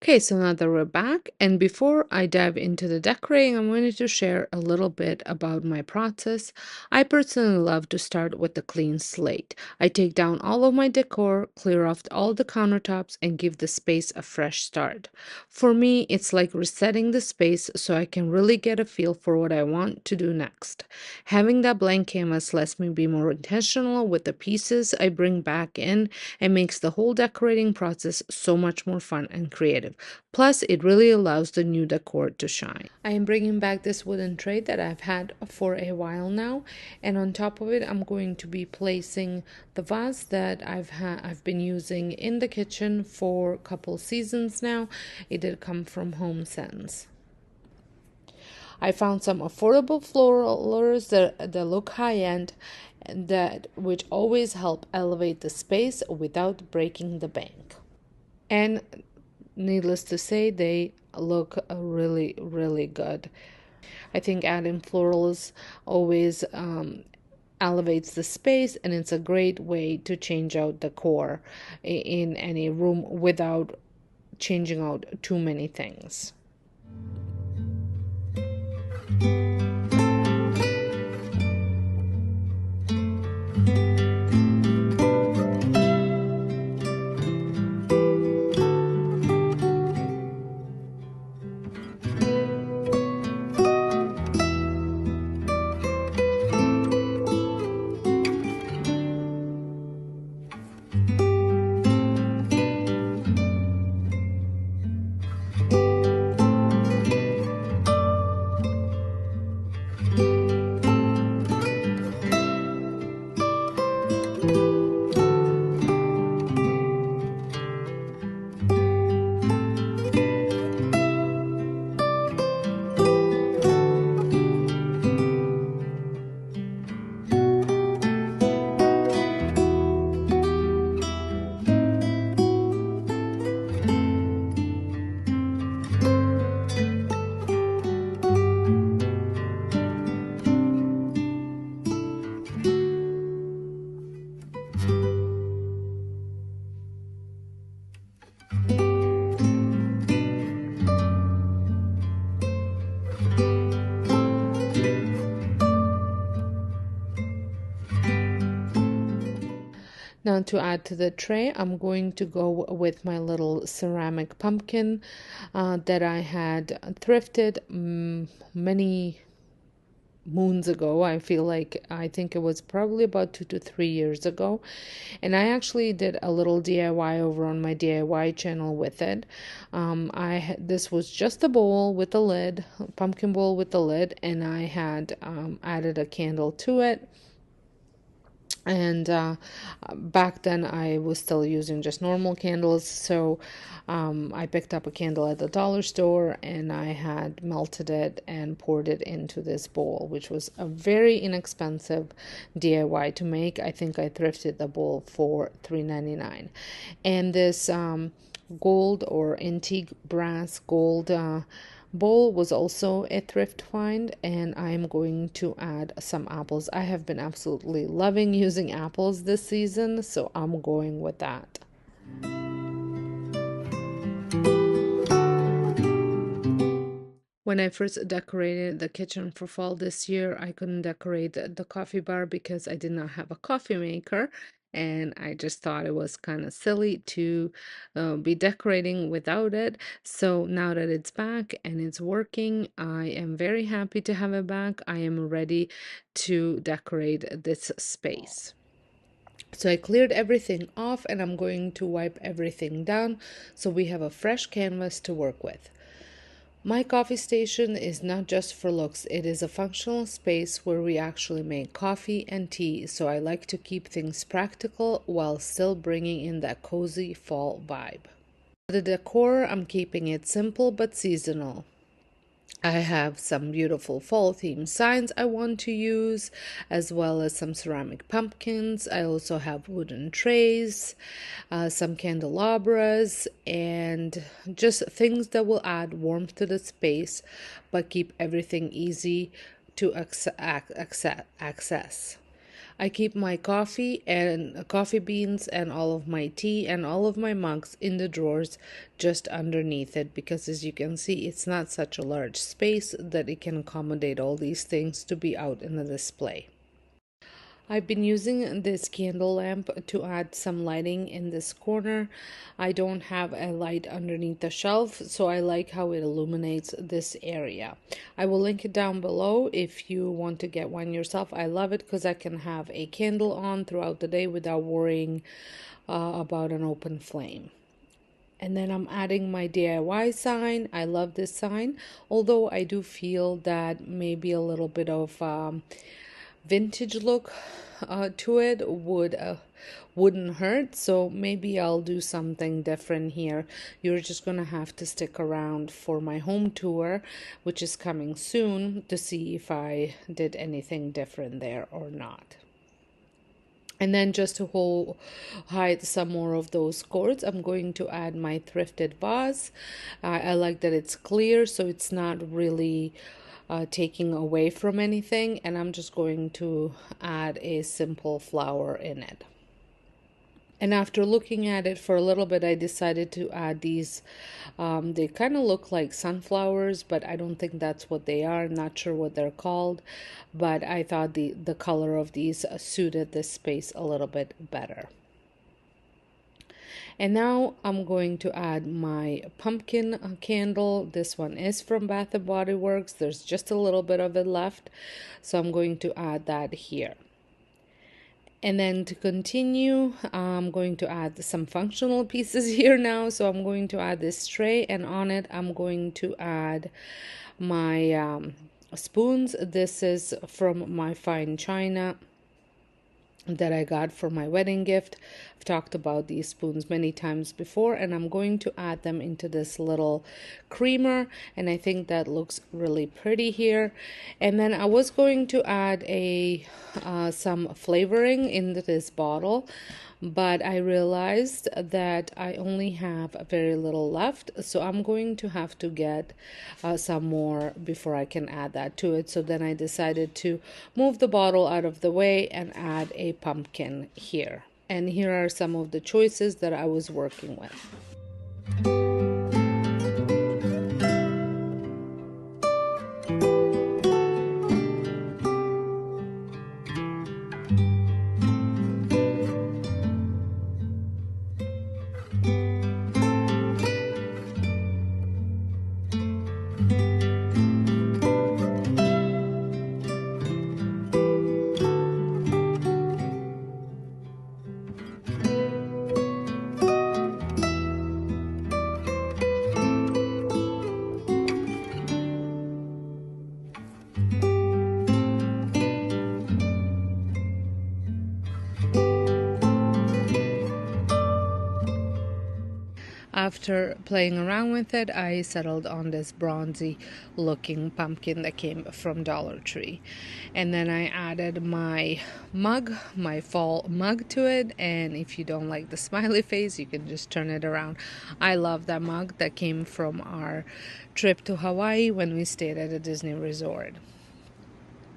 Okay, so now that we're back, and before I dive into the decorating, I'm going to share a little bit about my process. I personally love to start with a clean slate. I take down all of my decor, clear off all the countertops, and give the space a fresh start. For me, it's like resetting the space so I can really get a feel for what I want to do next. Having that blank canvas lets me be more intentional with the pieces I bring back in, and makes the whole decorating process so much more fun and creative. Plus, it really allows the new decor to shine. I am bringing back this wooden tray that I've had for a while now, and on top of it, I'm going to be placing the vase that I've been using in the kitchen for a couple seasons now. It did come from Home Sense. I found some affordable florals that look high-end, which always help elevate the space without breaking the bank. And needless to say, they look really good. I think adding florals always elevates the space, and it's a great way to change out decor in any room without changing out too many things. Now to add to the tray, I'm going to go with my little ceramic pumpkin that I had thrifted many moons ago. I think it was probably about 2 to 3 years ago, and I actually did a little DIY over on my DIY channel with it. This was just a bowl with a lid, pumpkin bowl with a lid, and I had added a candle to it. And back then I was still using just normal candles, so I picked up a candle at the dollar store and I had melted it and poured it into this bowl, which was a very inexpensive DIY to make. I think I thrifted the bowl for $3.99. And this gold or antique brass gold bowl was also a thrift find, and I'm going to add some apples. I have been absolutely loving using apples this season, so I'm going with that. When I first decorated the kitchen for fall this year, I couldn't decorate the coffee bar because I did not have a coffee maker. And I just thought it was kind of silly to be decorating without it. So now that it's back and it's working, I am very happy to have it back. I am ready to decorate this space. So I cleared everything off and I'm going to wipe everything down so we have a fresh canvas to work with. My coffee station is not just for looks, it is a functional space where we actually make coffee and tea, so I like to keep things practical while still bringing in that cozy fall vibe. For the decor, I'm keeping it simple but seasonal. I have some beautiful fall themed signs I want to use, as well as some ceramic pumpkins. I also have wooden trays, some candelabras, and just things that will add warmth to the space but keep everything easy to access. I keep my coffee and coffee beans and all of my tea and all of my mugs in the drawers just underneath it, because as you can see, it's not such a large space that it can accommodate all these things to be out in the display. I've been using this candle lamp to add some lighting in this corner. I don't have a light underneath the shelf, so I like how it illuminates this area. I will link it down below if you want to get one yourself. I love it because I can have a candle on throughout the day without worrying about an open flame. And then I'm adding my DIY sign. I love this sign, although I do feel that maybe a little bit of vintage look to it wouldn't hurt, so maybe I'll do something different here. You're just gonna have to stick around for my home tour, which is coming soon, to see if I did anything different there or not. And then just to hide some more of those cords, I'm going to add my thrifted vase. I like that it's clear, so it's not really taking away from anything, and I'm just going to add a simple flower in it. And after looking at it for a little bit, I decided to add these. They kind of look like sunflowers, but I don't think that's what they are. I'm not sure what they're called, but I thought the color of these suited this space a little bit better. And now I'm going to add my pumpkin candle. This one is from Bath and Body Works. There's just a little bit of it left, so I'm going to add that here. And then to continue, I'm going to add some functional pieces here now. So I'm going to add this tray, and on it I'm going to add my spoons. This is from my fine china that I got for my wedding gift. I've talked about these spoons many times before, and I'm going to add them into this little creamer, and I think that looks really pretty here. And then I was going to add some flavoring into this bottle, but I realized that I only have very little left, so I'm going to have to get some more before I can add that to it. So then I decided to move the bottle out of the way and add a pumpkin here. And here are some of the choices that I was working with. After playing around with it, I settled on this bronzy looking pumpkin that came from Dollar Tree. And then I added my mug, my fall mug to it. And if you don't like the smiley face, you can just turn it around. I love that mug that came from our trip to Hawaii when we stayed at a Disney resort.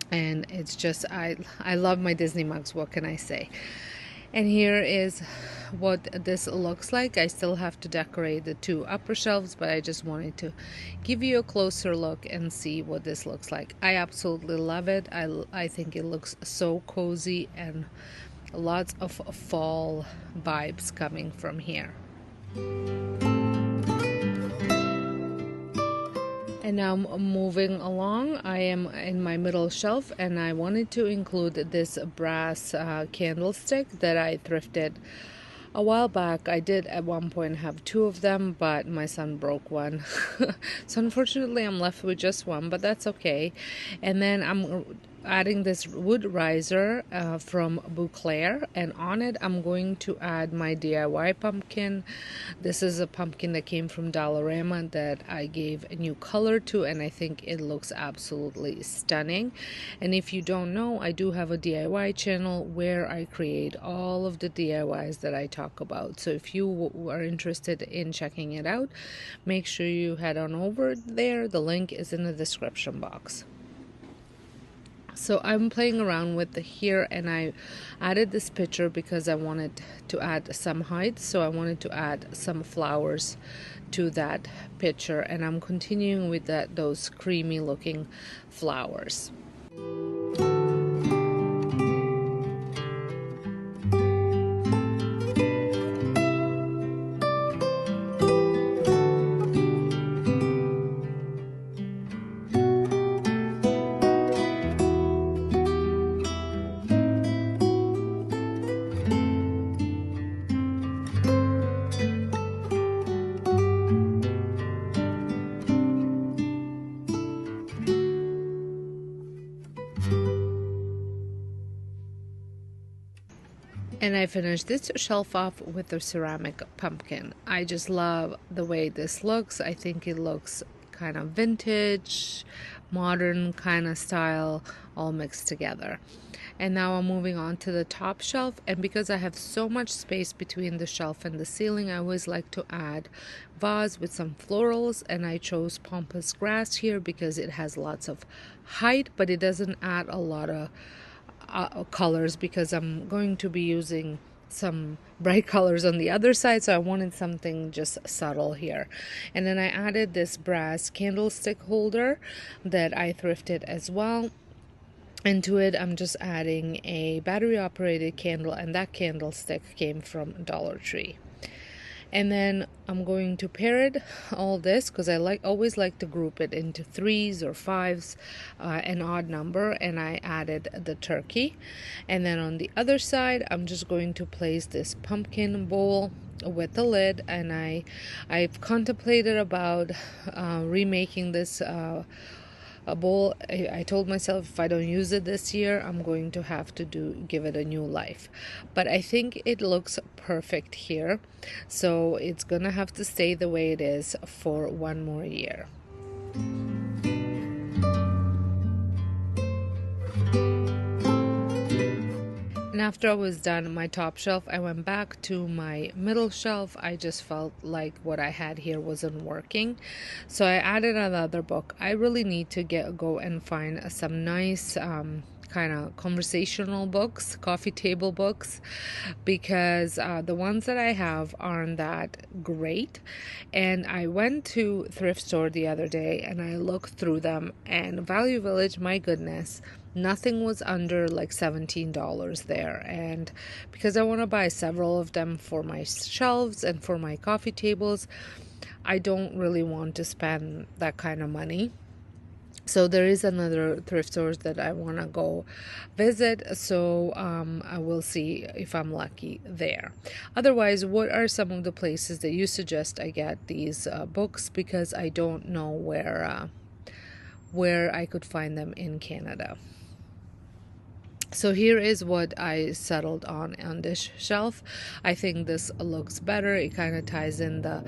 And it's just, I love my Disney mugs, what can I say? And here is what this looks like. I still have to decorate the two upper shelves, but I just wanted to give you a closer look and see what this looks like. I absolutely love it. I think it looks so cozy and lots of fall vibes coming from here. And now moving along, I am in my middle shelf, and I wanted to include this brass candlestick that I thrifted a while back. I did at one point have two of them, but my son broke one. So unfortunately I'm left with just one, but that's okay. And then I'm adding this wood riser from Bouclair, and on it I'm going to add my DIY pumpkin. This is a pumpkin that came from Dollarama that I gave a new color to, and I think it looks absolutely stunning. And if you don't know, I do have a DIY channel where I create all of the DIYs that I talk about. So if you are interested in checking it out, make sure you head on over there. The link is in the description box. So I'm playing around with the here, and I added this picture because I wanted to add some height. So I wanted to add some flowers to that picture, and I'm continuing with those creamy looking flowers. And I finished this shelf off with the ceramic pumpkin. I just love the way this looks. I think it looks kind of vintage, modern kind of style, all mixed together. And now I'm moving on to the top shelf, and because I have so much space between the shelf and the ceiling, I always like to add vase with some florals, and I chose pampas grass here because it has lots of height, but it doesn't add a lot of colors, because I'm going to be using some bright colors on the other side, so I wanted something just subtle here. And then I added this brass candlestick holder that I thrifted as well. Into it I'm just adding a battery operated candle, and that candlestick came from Dollar Tree. And then I'm going to pair it all this, because I always like to group it into threes or fives, an odd number, and I added the turkey. And then on the other side I'm just going to place this pumpkin bowl with the lid, and I've contemplated about remaking this a bowl. I told myself if I don't use it this year, I'm going to have to give it a new life. But I think it looks perfect here, so it's gonna have to stay the way it is for one more year. And after I was done my top shelf, I went back to my middle shelf. I just felt like what I had here wasn't working, so I added another book. I really need to go and find some nice kind of conversational books, coffee table books, because the ones that I have aren't that great. And I went to thrift store the other day and I looked through them, and Value Village, my goodness, nothing was under like $17 there. And because I want to buy several of them for my shelves and for my coffee tables, I don't really want to spend that kind of money. So there is another thrift stores that I want to go visit, so I will see if I'm lucky there. Otherwise, what are some of the places that you suggest I get these books, because I don't know where I could find them in Canada. So here is what I settled on this shelf. I think this looks better. It kind of ties in the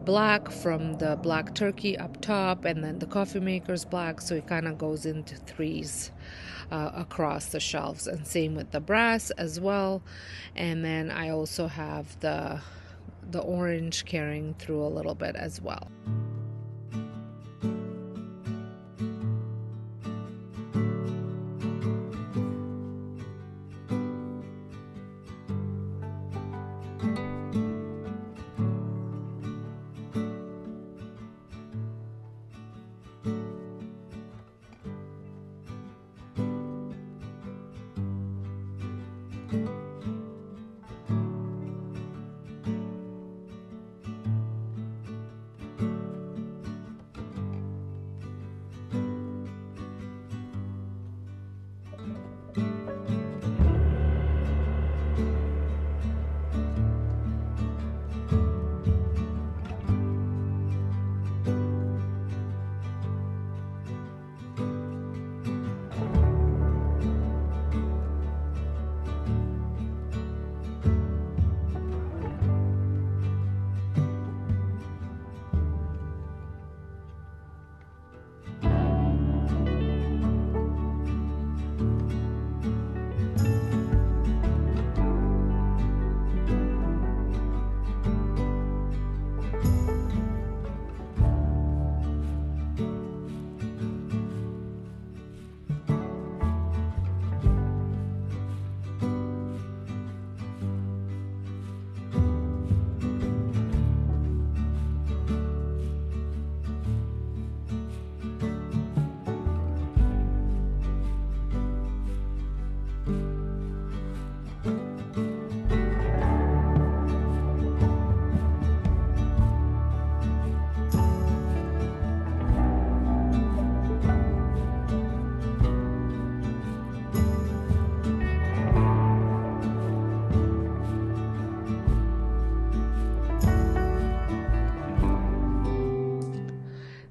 black from the black turkey up top and then the coffee maker's black, so it kind of goes into threes across the shelves, and same with the brass as well. And then I also have the orange carrying through a little bit as well.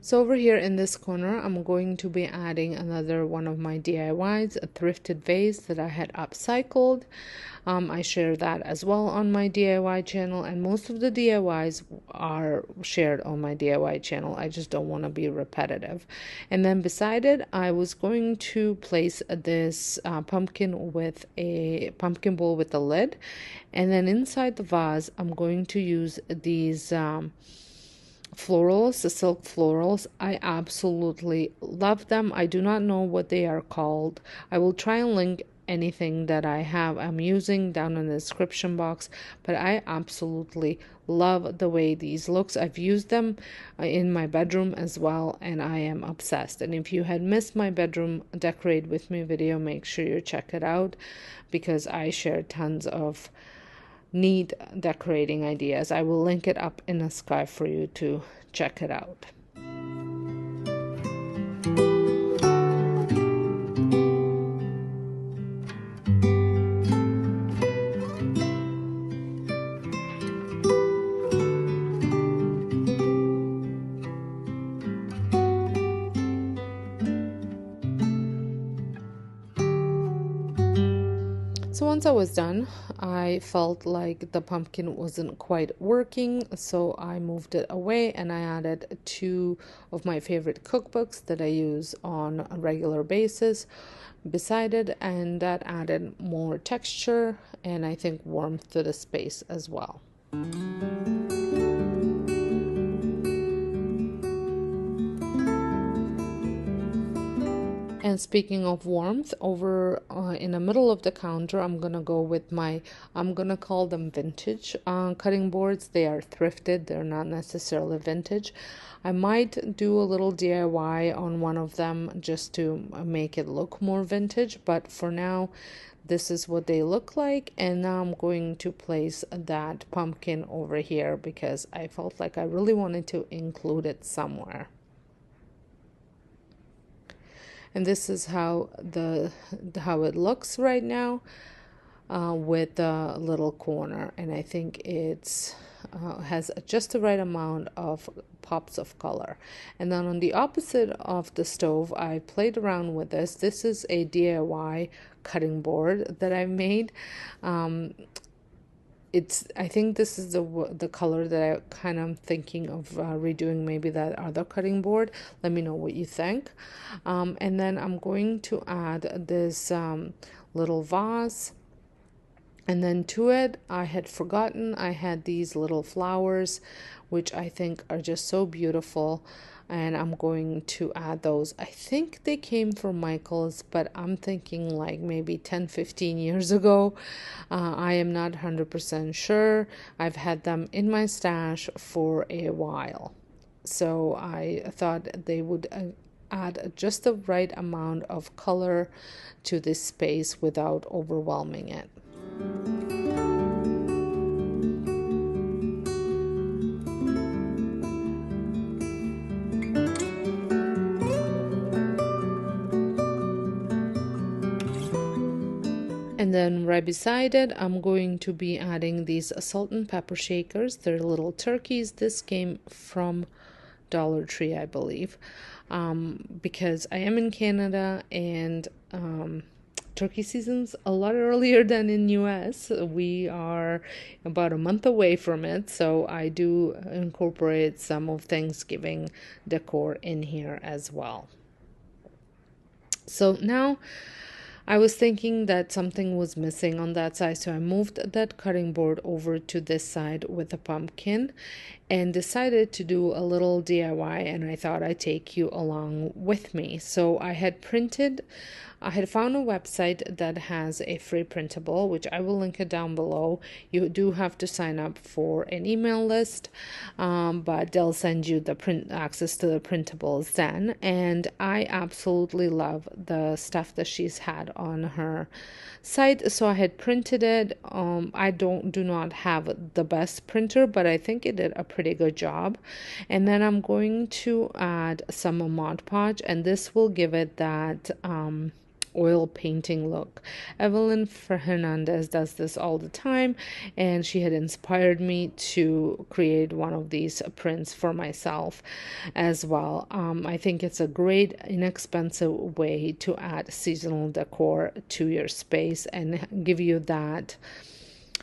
So over here in this corner, I'm going to be adding another one of my DIYs, a thrifted vase that I had upcycled. I share that as well on my DIY channel, and most of the DIYs are shared on my DIY channel. I just don't want to be repetitive. And then beside it, I was going to place this pumpkin with a pumpkin bowl with a lid, and then inside the vase, I'm going to use these florals, the silk florals. I absolutely love them. I do not know what they are called. I will try and link anything that I'm using down in the description box, but I absolutely love the way these looks. I've used them in my bedroom as well, and I am obsessed. And if you had missed my bedroom decorate with me video, make sure you check it out, because I share tons of neat decorating ideas. I will link it up in the sky for you to check it out. So once I was done, I felt like the pumpkin wasn't quite working, so I moved it away and I added 2 of my favorite cookbooks that I use on a regular basis beside it, and that added more texture and I think warmth to the space as well. And speaking of warmth, over in the middle of the counter, I'm gonna go with I'm gonna call them vintage cutting boards. They are thrifted, they're not necessarily vintage. I might do a little DIY on one of them just to make it look more vintage, but for now, this is what they look like. And now I'm going to place that pumpkin over here because I felt like I really wanted to include it somewhere. And this is how it looks right now. with a little corner, and I think it's has just the right amount of pops of color. And then on the opposite of the stove, I played around with this. This is a DIY cutting board that I made. I think this is the color that I kind of thinking of redoing, maybe that other cutting board. Let me know what you think. And then I'm going to add this little vase, and then to it, I had forgotten I had these little flowers, which I think are just so beautiful. And I'm going to add those. I think they came from Michael's, but I'm thinking like maybe 10-15 years ago. I am not 100% sure. I've had them in my stash for a while. So I thought they would add just the right amount of color to this space without overwhelming it. And then right beside it, I'm going to be adding these salt and pepper shakers. They're little turkeys. This came from Dollar Tree, I believe, because I am in Canada, and turkey season's a lot earlier than in US. We are about a month away from it, so I do incorporate some of Thanksgiving decor in here as well. So now I was thinking that something was missing on that side, so I moved that cutting board over to this side with a pumpkin and decided to do a little DIY, and I thought I'd take you along with me. So I had found a website that has a free printable, which I will link it down below. You do have to sign up for an email list, but they'll send you the access to the printables then. And I absolutely love the stuff that she's had on her site, so I had printed it. I do not have the best printer, but I think it did a pretty good job. And then I'm going to add some Mod Podge, and this will give it that oil painting look. Evelyn Hernandez does this all the time, and she had inspired me to create one of these prints for myself as well. I think it's a great inexpensive way to add seasonal decor to your space and give you that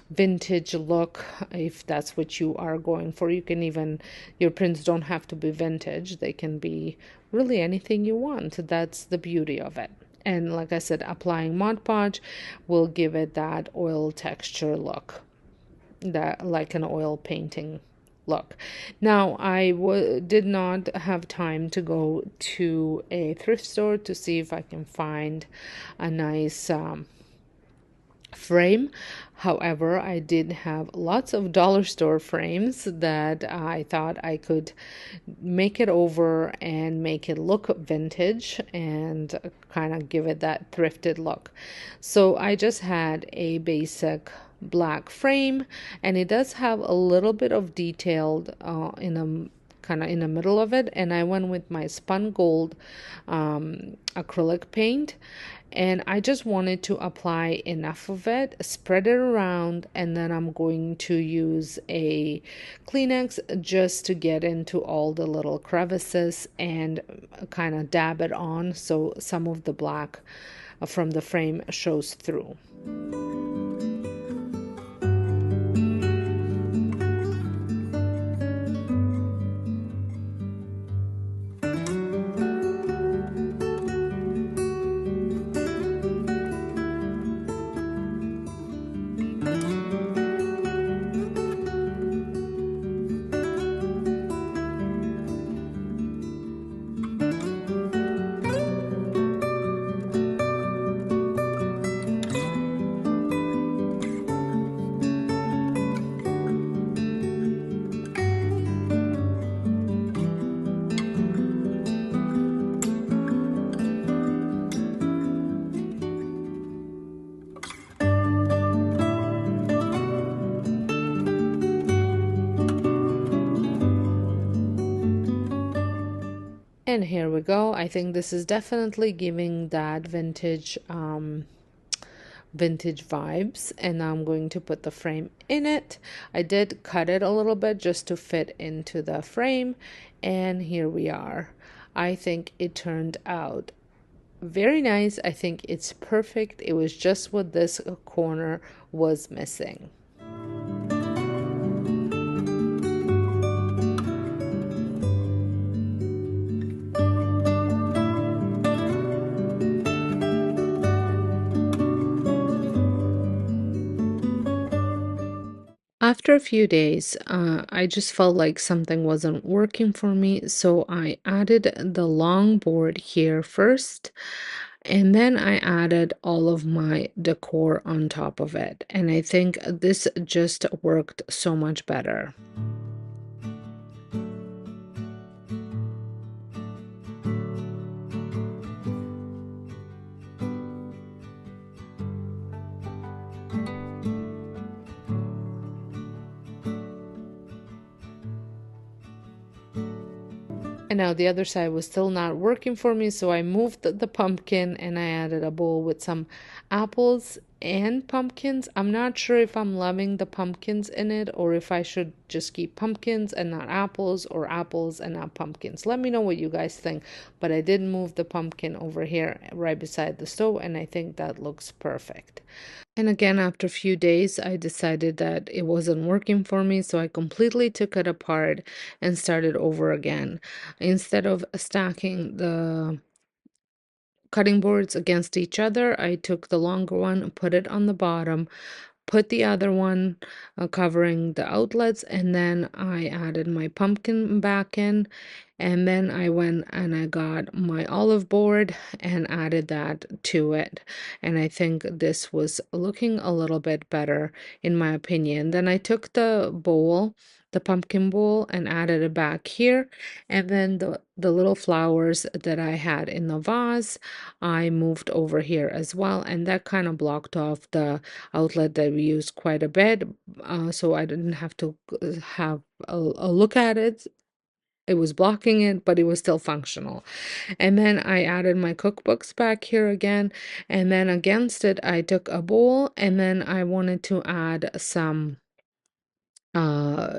vintage look if that's what you are going for. You can even, your prints don't have to be vintage, they can be really anything you want. That's the beauty of it. And like I said, applying Mod Podge will give it that oil texture look, that like an oil painting look. Now I did not have time to go to a thrift store to see if I can find a nice frame. However, I did have lots of dollar store frames that I thought I could make it over and make it look vintage and kind of give it that thrifted look. So I just had a basic black frame, and it does have a little bit of detailed in the middle of it, and I went with my spun gold acrylic paint, and I just wanted to apply enough of it, spread it around, and then I'm going to use a Kleenex just to get into all the little crevices and kind of dab it on so some of the black from the frame shows through. And here we go. I think this is definitely giving that vintage vintage vibes, and now I'm going to put the frame in it. I did cut it a little bit just to fit into the frame, and here we are. I think it turned out very nice. I think it's perfect. It was just what this corner was missing. After a few days, I just felt like something wasn't working for me, so I added the long board here first, and then I added all of my decor on top of it. And I think this just worked so much better. And now the other side was still not working for me, so I moved the pumpkin and I added a bowl with some apples and pumpkins. I'm not sure if I'm loving the pumpkins in it or if I should just keep pumpkins and not apples, or apples and not pumpkins. Let me know what you guys think. But I did move the pumpkin over here right beside the stove, and I think that looks perfect. And again, after a few days, I decided that it wasn't working for me, so I completely took it apart and started over again. Instead of stacking the cutting boards against each other, I took the longer one, put it on the bottom, put the other one covering the outlets, and then I added my pumpkin back in, and then I went and I got my olive board and added that to it, and I think this was looking a little bit better in my opinion. Then I took the pumpkin bowl, and added it back here, and then the little flowers that I had in the vase I moved over here as well, and that kind of blocked off the outlet that we used quite a bit, so I didn't have to have a look at it. It was blocking it, but it was still functional. And then I added my cookbooks back here again, and then against it I took a bowl, and then I wanted to add some uh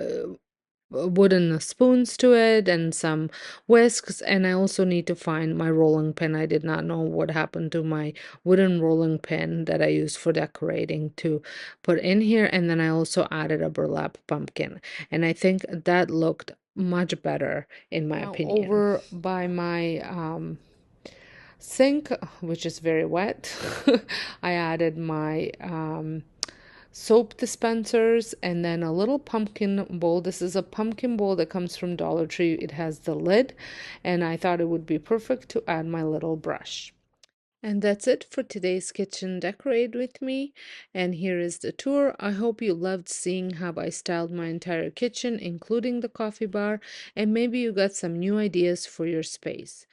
wooden spoons to it and some whisks, and I also need to find my rolling pin. I did not know what happened to my wooden rolling pin that I use for decorating to put in here, and then I also added a burlap pumpkin, and I think that looked much better in my opinion. Over by my sink, which is very wet, I added my soap dispensers, and then a little pumpkin bowl. This is a pumpkin bowl that comes from Dollar Tree. It has the lid, and I thought it would be perfect to add my little brush. And that's it for today's kitchen decorate with me. And here is the tour. I hope you loved seeing how I styled my entire kitchen, including the coffee bar, and maybe you got some new ideas for your space.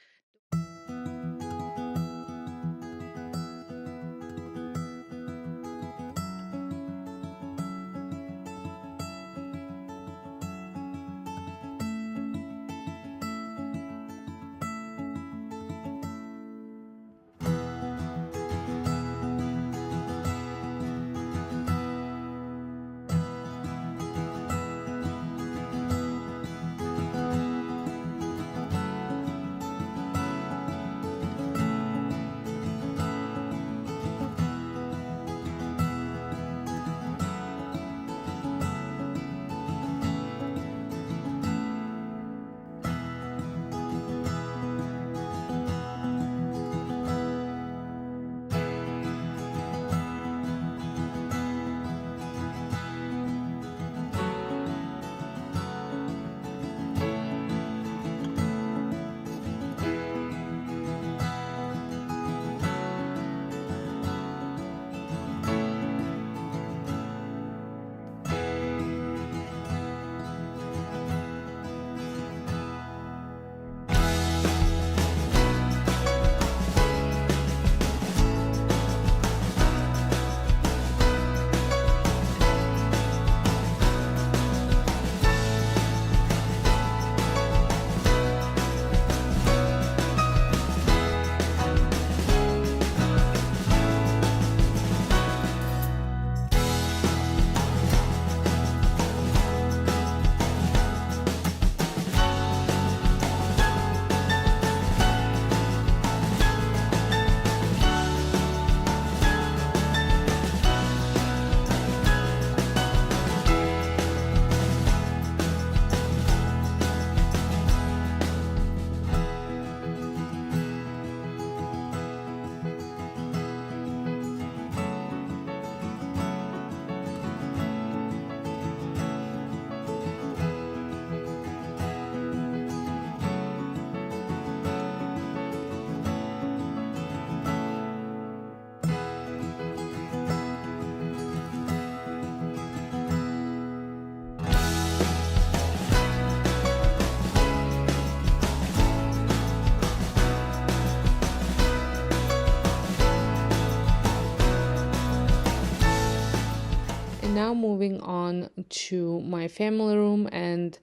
now moving on to my family room, and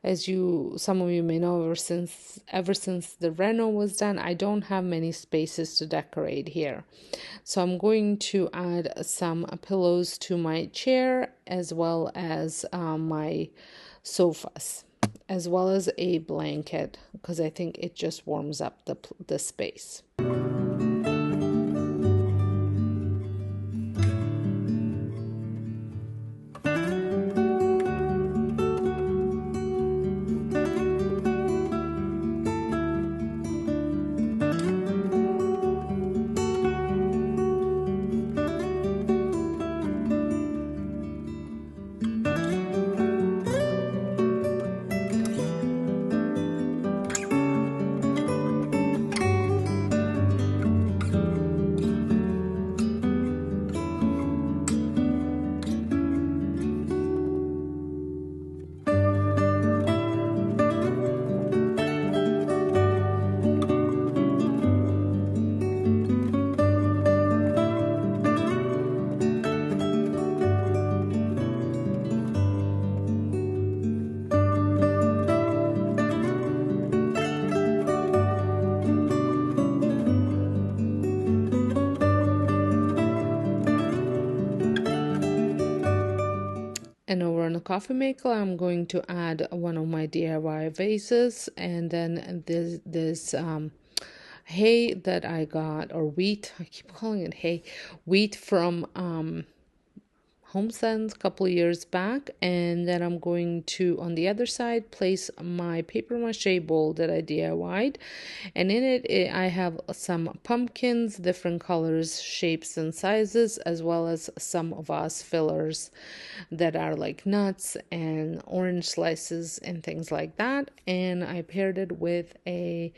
as some of you may know, ever since the reno was done, I don't have many spaces to decorate here. So I'm going to add some pillows to my chair, as well as my sofas, as well as a blanket, because I think it just warms up the space. And over on the coffee maker, I'm going to add one of my DIY vases, and then this hay that I got, or wheat, I keep calling it hay, wheat from HomeSense a couple of years back. And then I'm going to, on the other side, place my paper mache bowl that I DIY'd, and in it I have some pumpkins, different colors, shapes, and sizes, as well as some vase fillers that are like nuts and orange slices and things like that. And I paired it with a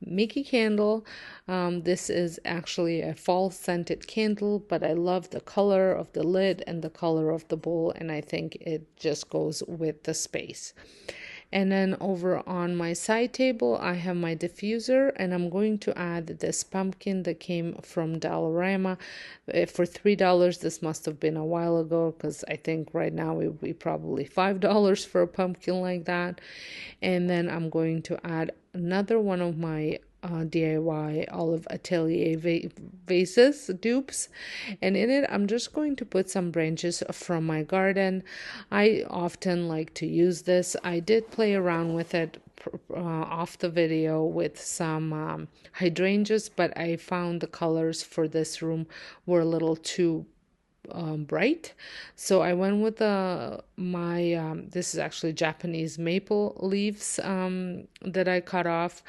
Mickey candle. This is actually a fall scented candle, but I love the color of the lid and the color of the bowl, and I think it just goes with the space. And then over on my side table, I have my diffuser, and I'm going to add this pumpkin that came from Dollarama for $3. This must have been a while ago, because I think right now it would be probably $5 for a pumpkin like that. And then I'm going to add another one of my DIY Olive Atelier vases dupes, and in it I'm just going to put some branches from my garden. I often like to use this. I did play around with it off the video with some hydrangeas, but I found the colors for this room were a little too bright, so I went with my this is actually Japanese maple leaves that I cut off.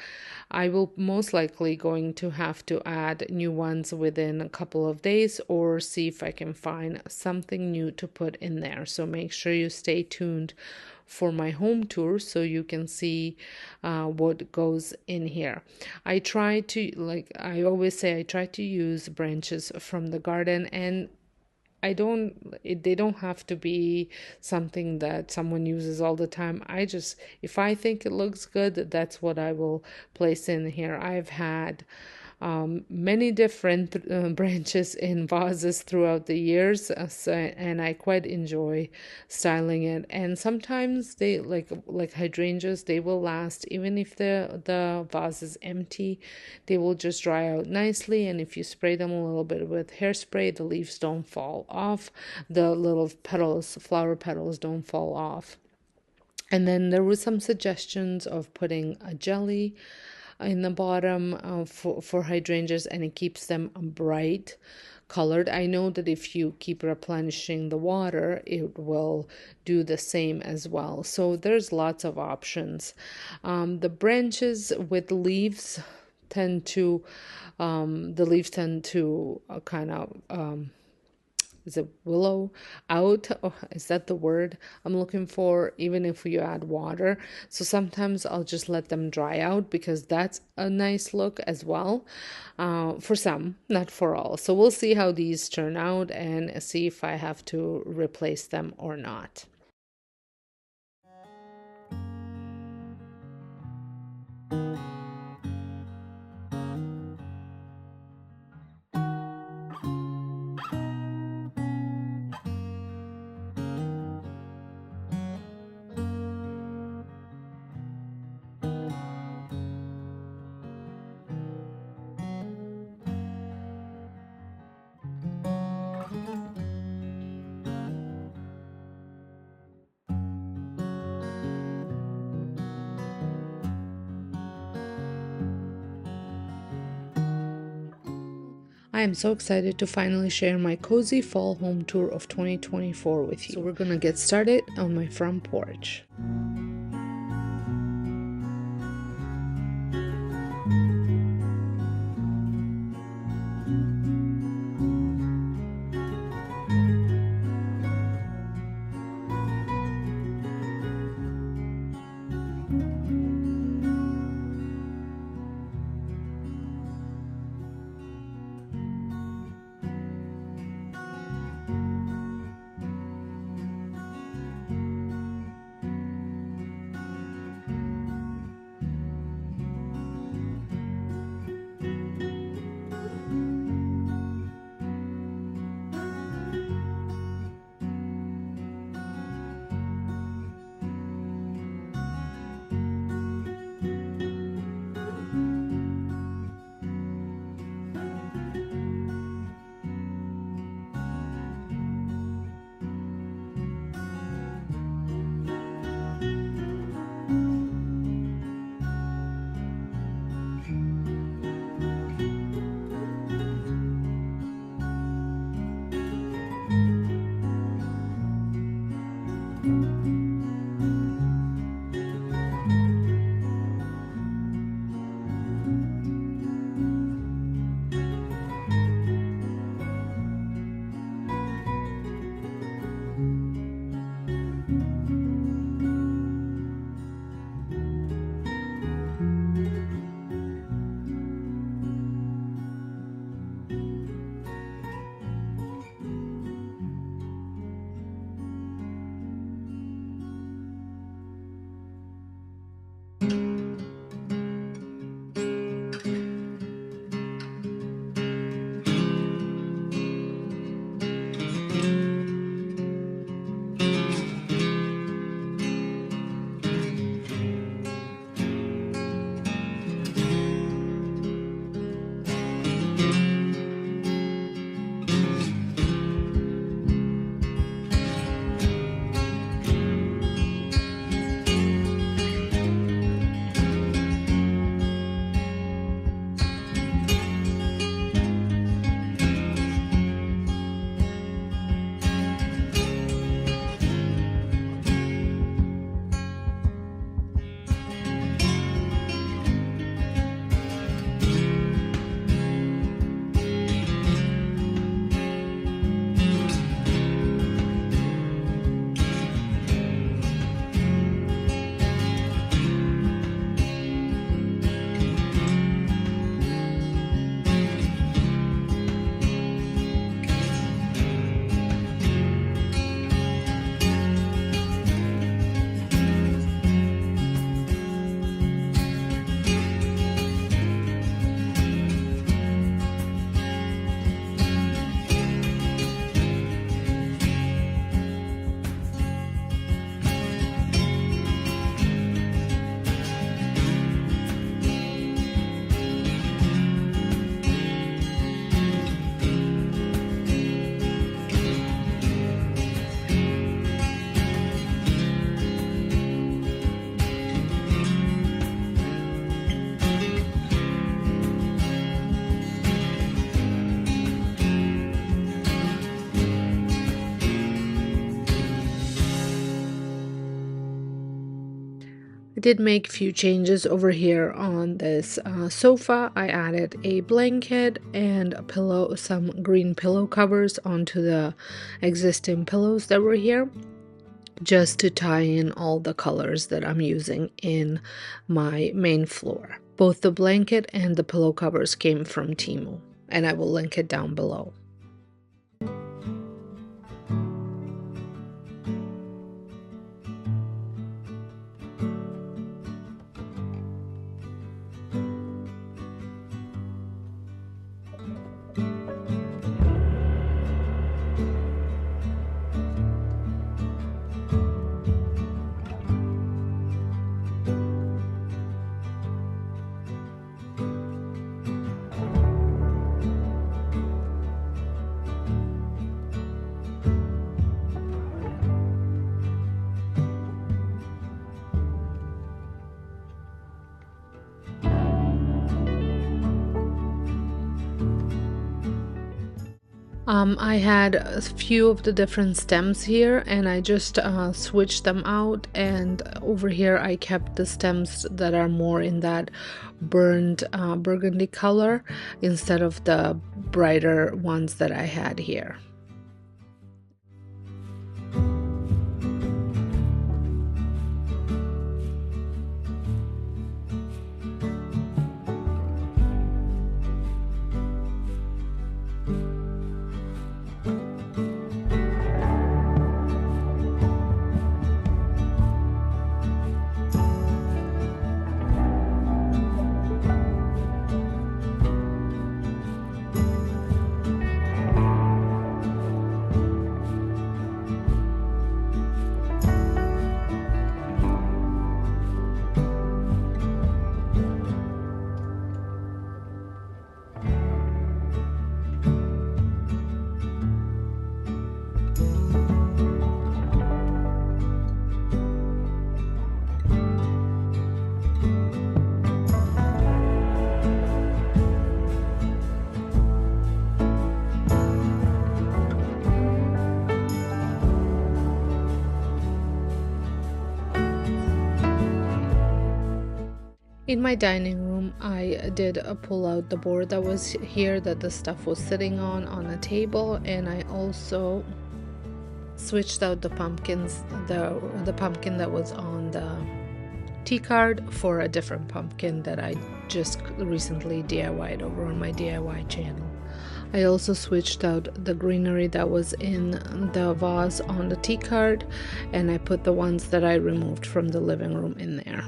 I will most likely going to have to add new ones within a couple of days, or see if I can find something new to put in there. So make sure you stay tuned for my home tour so you can see what goes in here. I try to, like I always say, I try to use branches from the garden, and they don't have to be something that someone uses all the time. If I think it looks good, that's what I will place in here. I've had many different branches in vases throughout the years, and I quite enjoy styling it. And sometimes they like hydrangeas, they will last even if the vase is empty. They will just dry out nicely, and if you spray them a little bit with hairspray, the leaves don't fall off, the little petals, flower petals, don't fall off. And then there was some suggestions of putting a jelly in the bottom for hydrangeas, and it keeps them bright colored. I know that if you keep replenishing the water, it will do the same as well. So there's lots of options. The branches with leaves tend to kind of is it willow out? Oh, is that the word I'm looking for? Even if you add water. So sometimes I'll just let them dry out, because that's a nice look as well. For some, not for all. So we'll see how these turn out and see if I have to replace them or not. I am so excited to finally share my cozy fall home tour of 2024 with you. So we're gonna get started on my front porch. I did make a few changes over here on this sofa. I added a blanket and a pillow, some green pillow covers onto the existing pillows that were here, just to tie in all the colors that I'm using in my main floor. Both the blanket and the pillow covers came from Temu, and I will link it down below. I had a few of the different stems here, and I just switched them out, and over here I kept the stems that are more in that burned burgundy color instead of the brighter ones that I had here. In my dining room, I did pull out the board that was here that the stuff was sitting on a table, and I also switched out the pumpkins, the pumpkin that was on the tea card for a different pumpkin that I just recently DIY'd over on my DIY channel. I also switched out the greenery that was in the vase on the tea card, and I put the ones that I removed from the living room in there.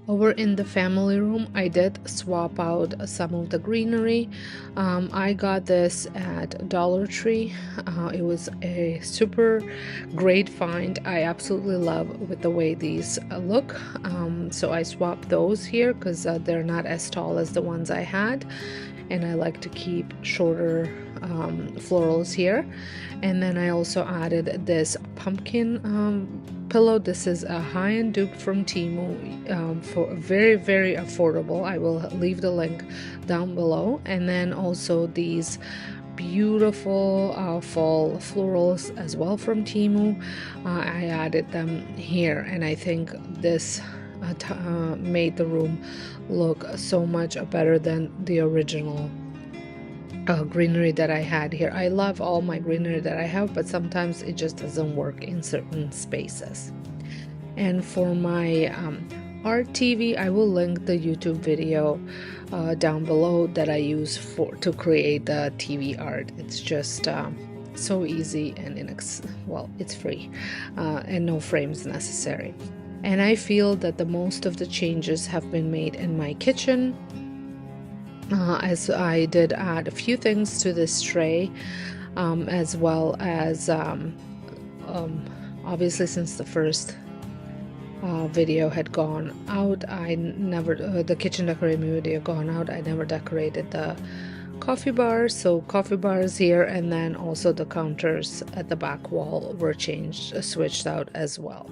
Over in the family room, I did swap out some of the greenery. I got this at Dollar Tree. It was a super great find. I absolutely love with the way these look. So I swapped those here because they're not as tall as the ones I had, and I like to keep shorter florals here. And then I also added this pumpkin pillow. This is a high-end dupe from Temu for very, very affordable. I will leave the link down below. And then also these beautiful fall florals as well from Temu. I added them here, and I think this made the room look so much better than the original greenery that I had here. I love all my greenery that I have, but sometimes it just doesn't work in certain spaces. And for my art TV, I will link the YouTube video down below that I use to create the TV art. It's just so easy, and it's free and no frames necessary. And I feel that the most of the changes have been made in my kitchen, as I did add a few things to this tray. as well as obviously since the first video had gone out, I never the kitchen decorating video gone out, I never decorated the coffee bars. So coffee bars here, and then also the counters at the back wall were switched out as well.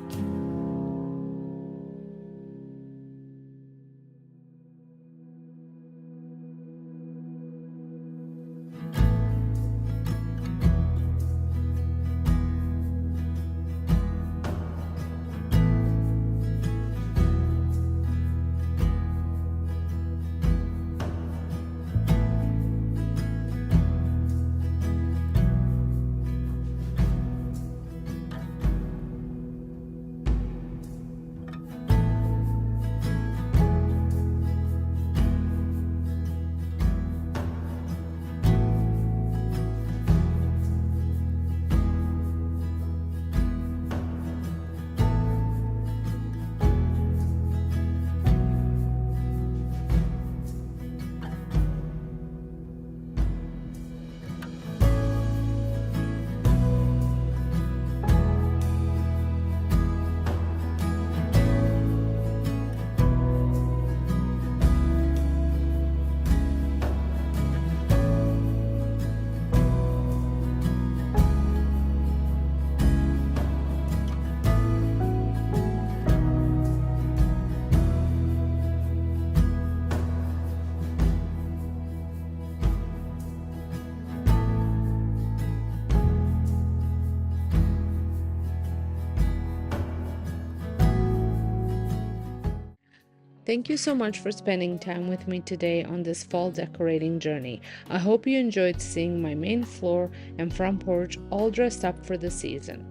Thank you so much for spending time with me today on this fall decorating journey. I hope you enjoyed seeing my main floor and front porch all dressed up for the season.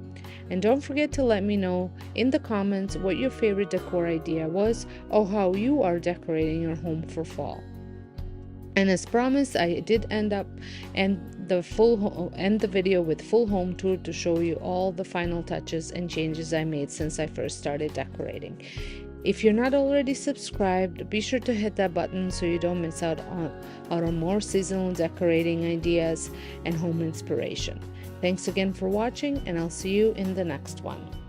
And don't forget to let me know in the comments what your favorite decor idea was, or how you are decorating your home for fall. And as promised, I did end the video with full home tour to show you all the final touches and changes I made since I first started decorating. If you're not already subscribed, be sure to hit that button so you don't miss out on more seasonal decorating ideas and home inspiration. Thanks again for watching, and I'll see you in the next one.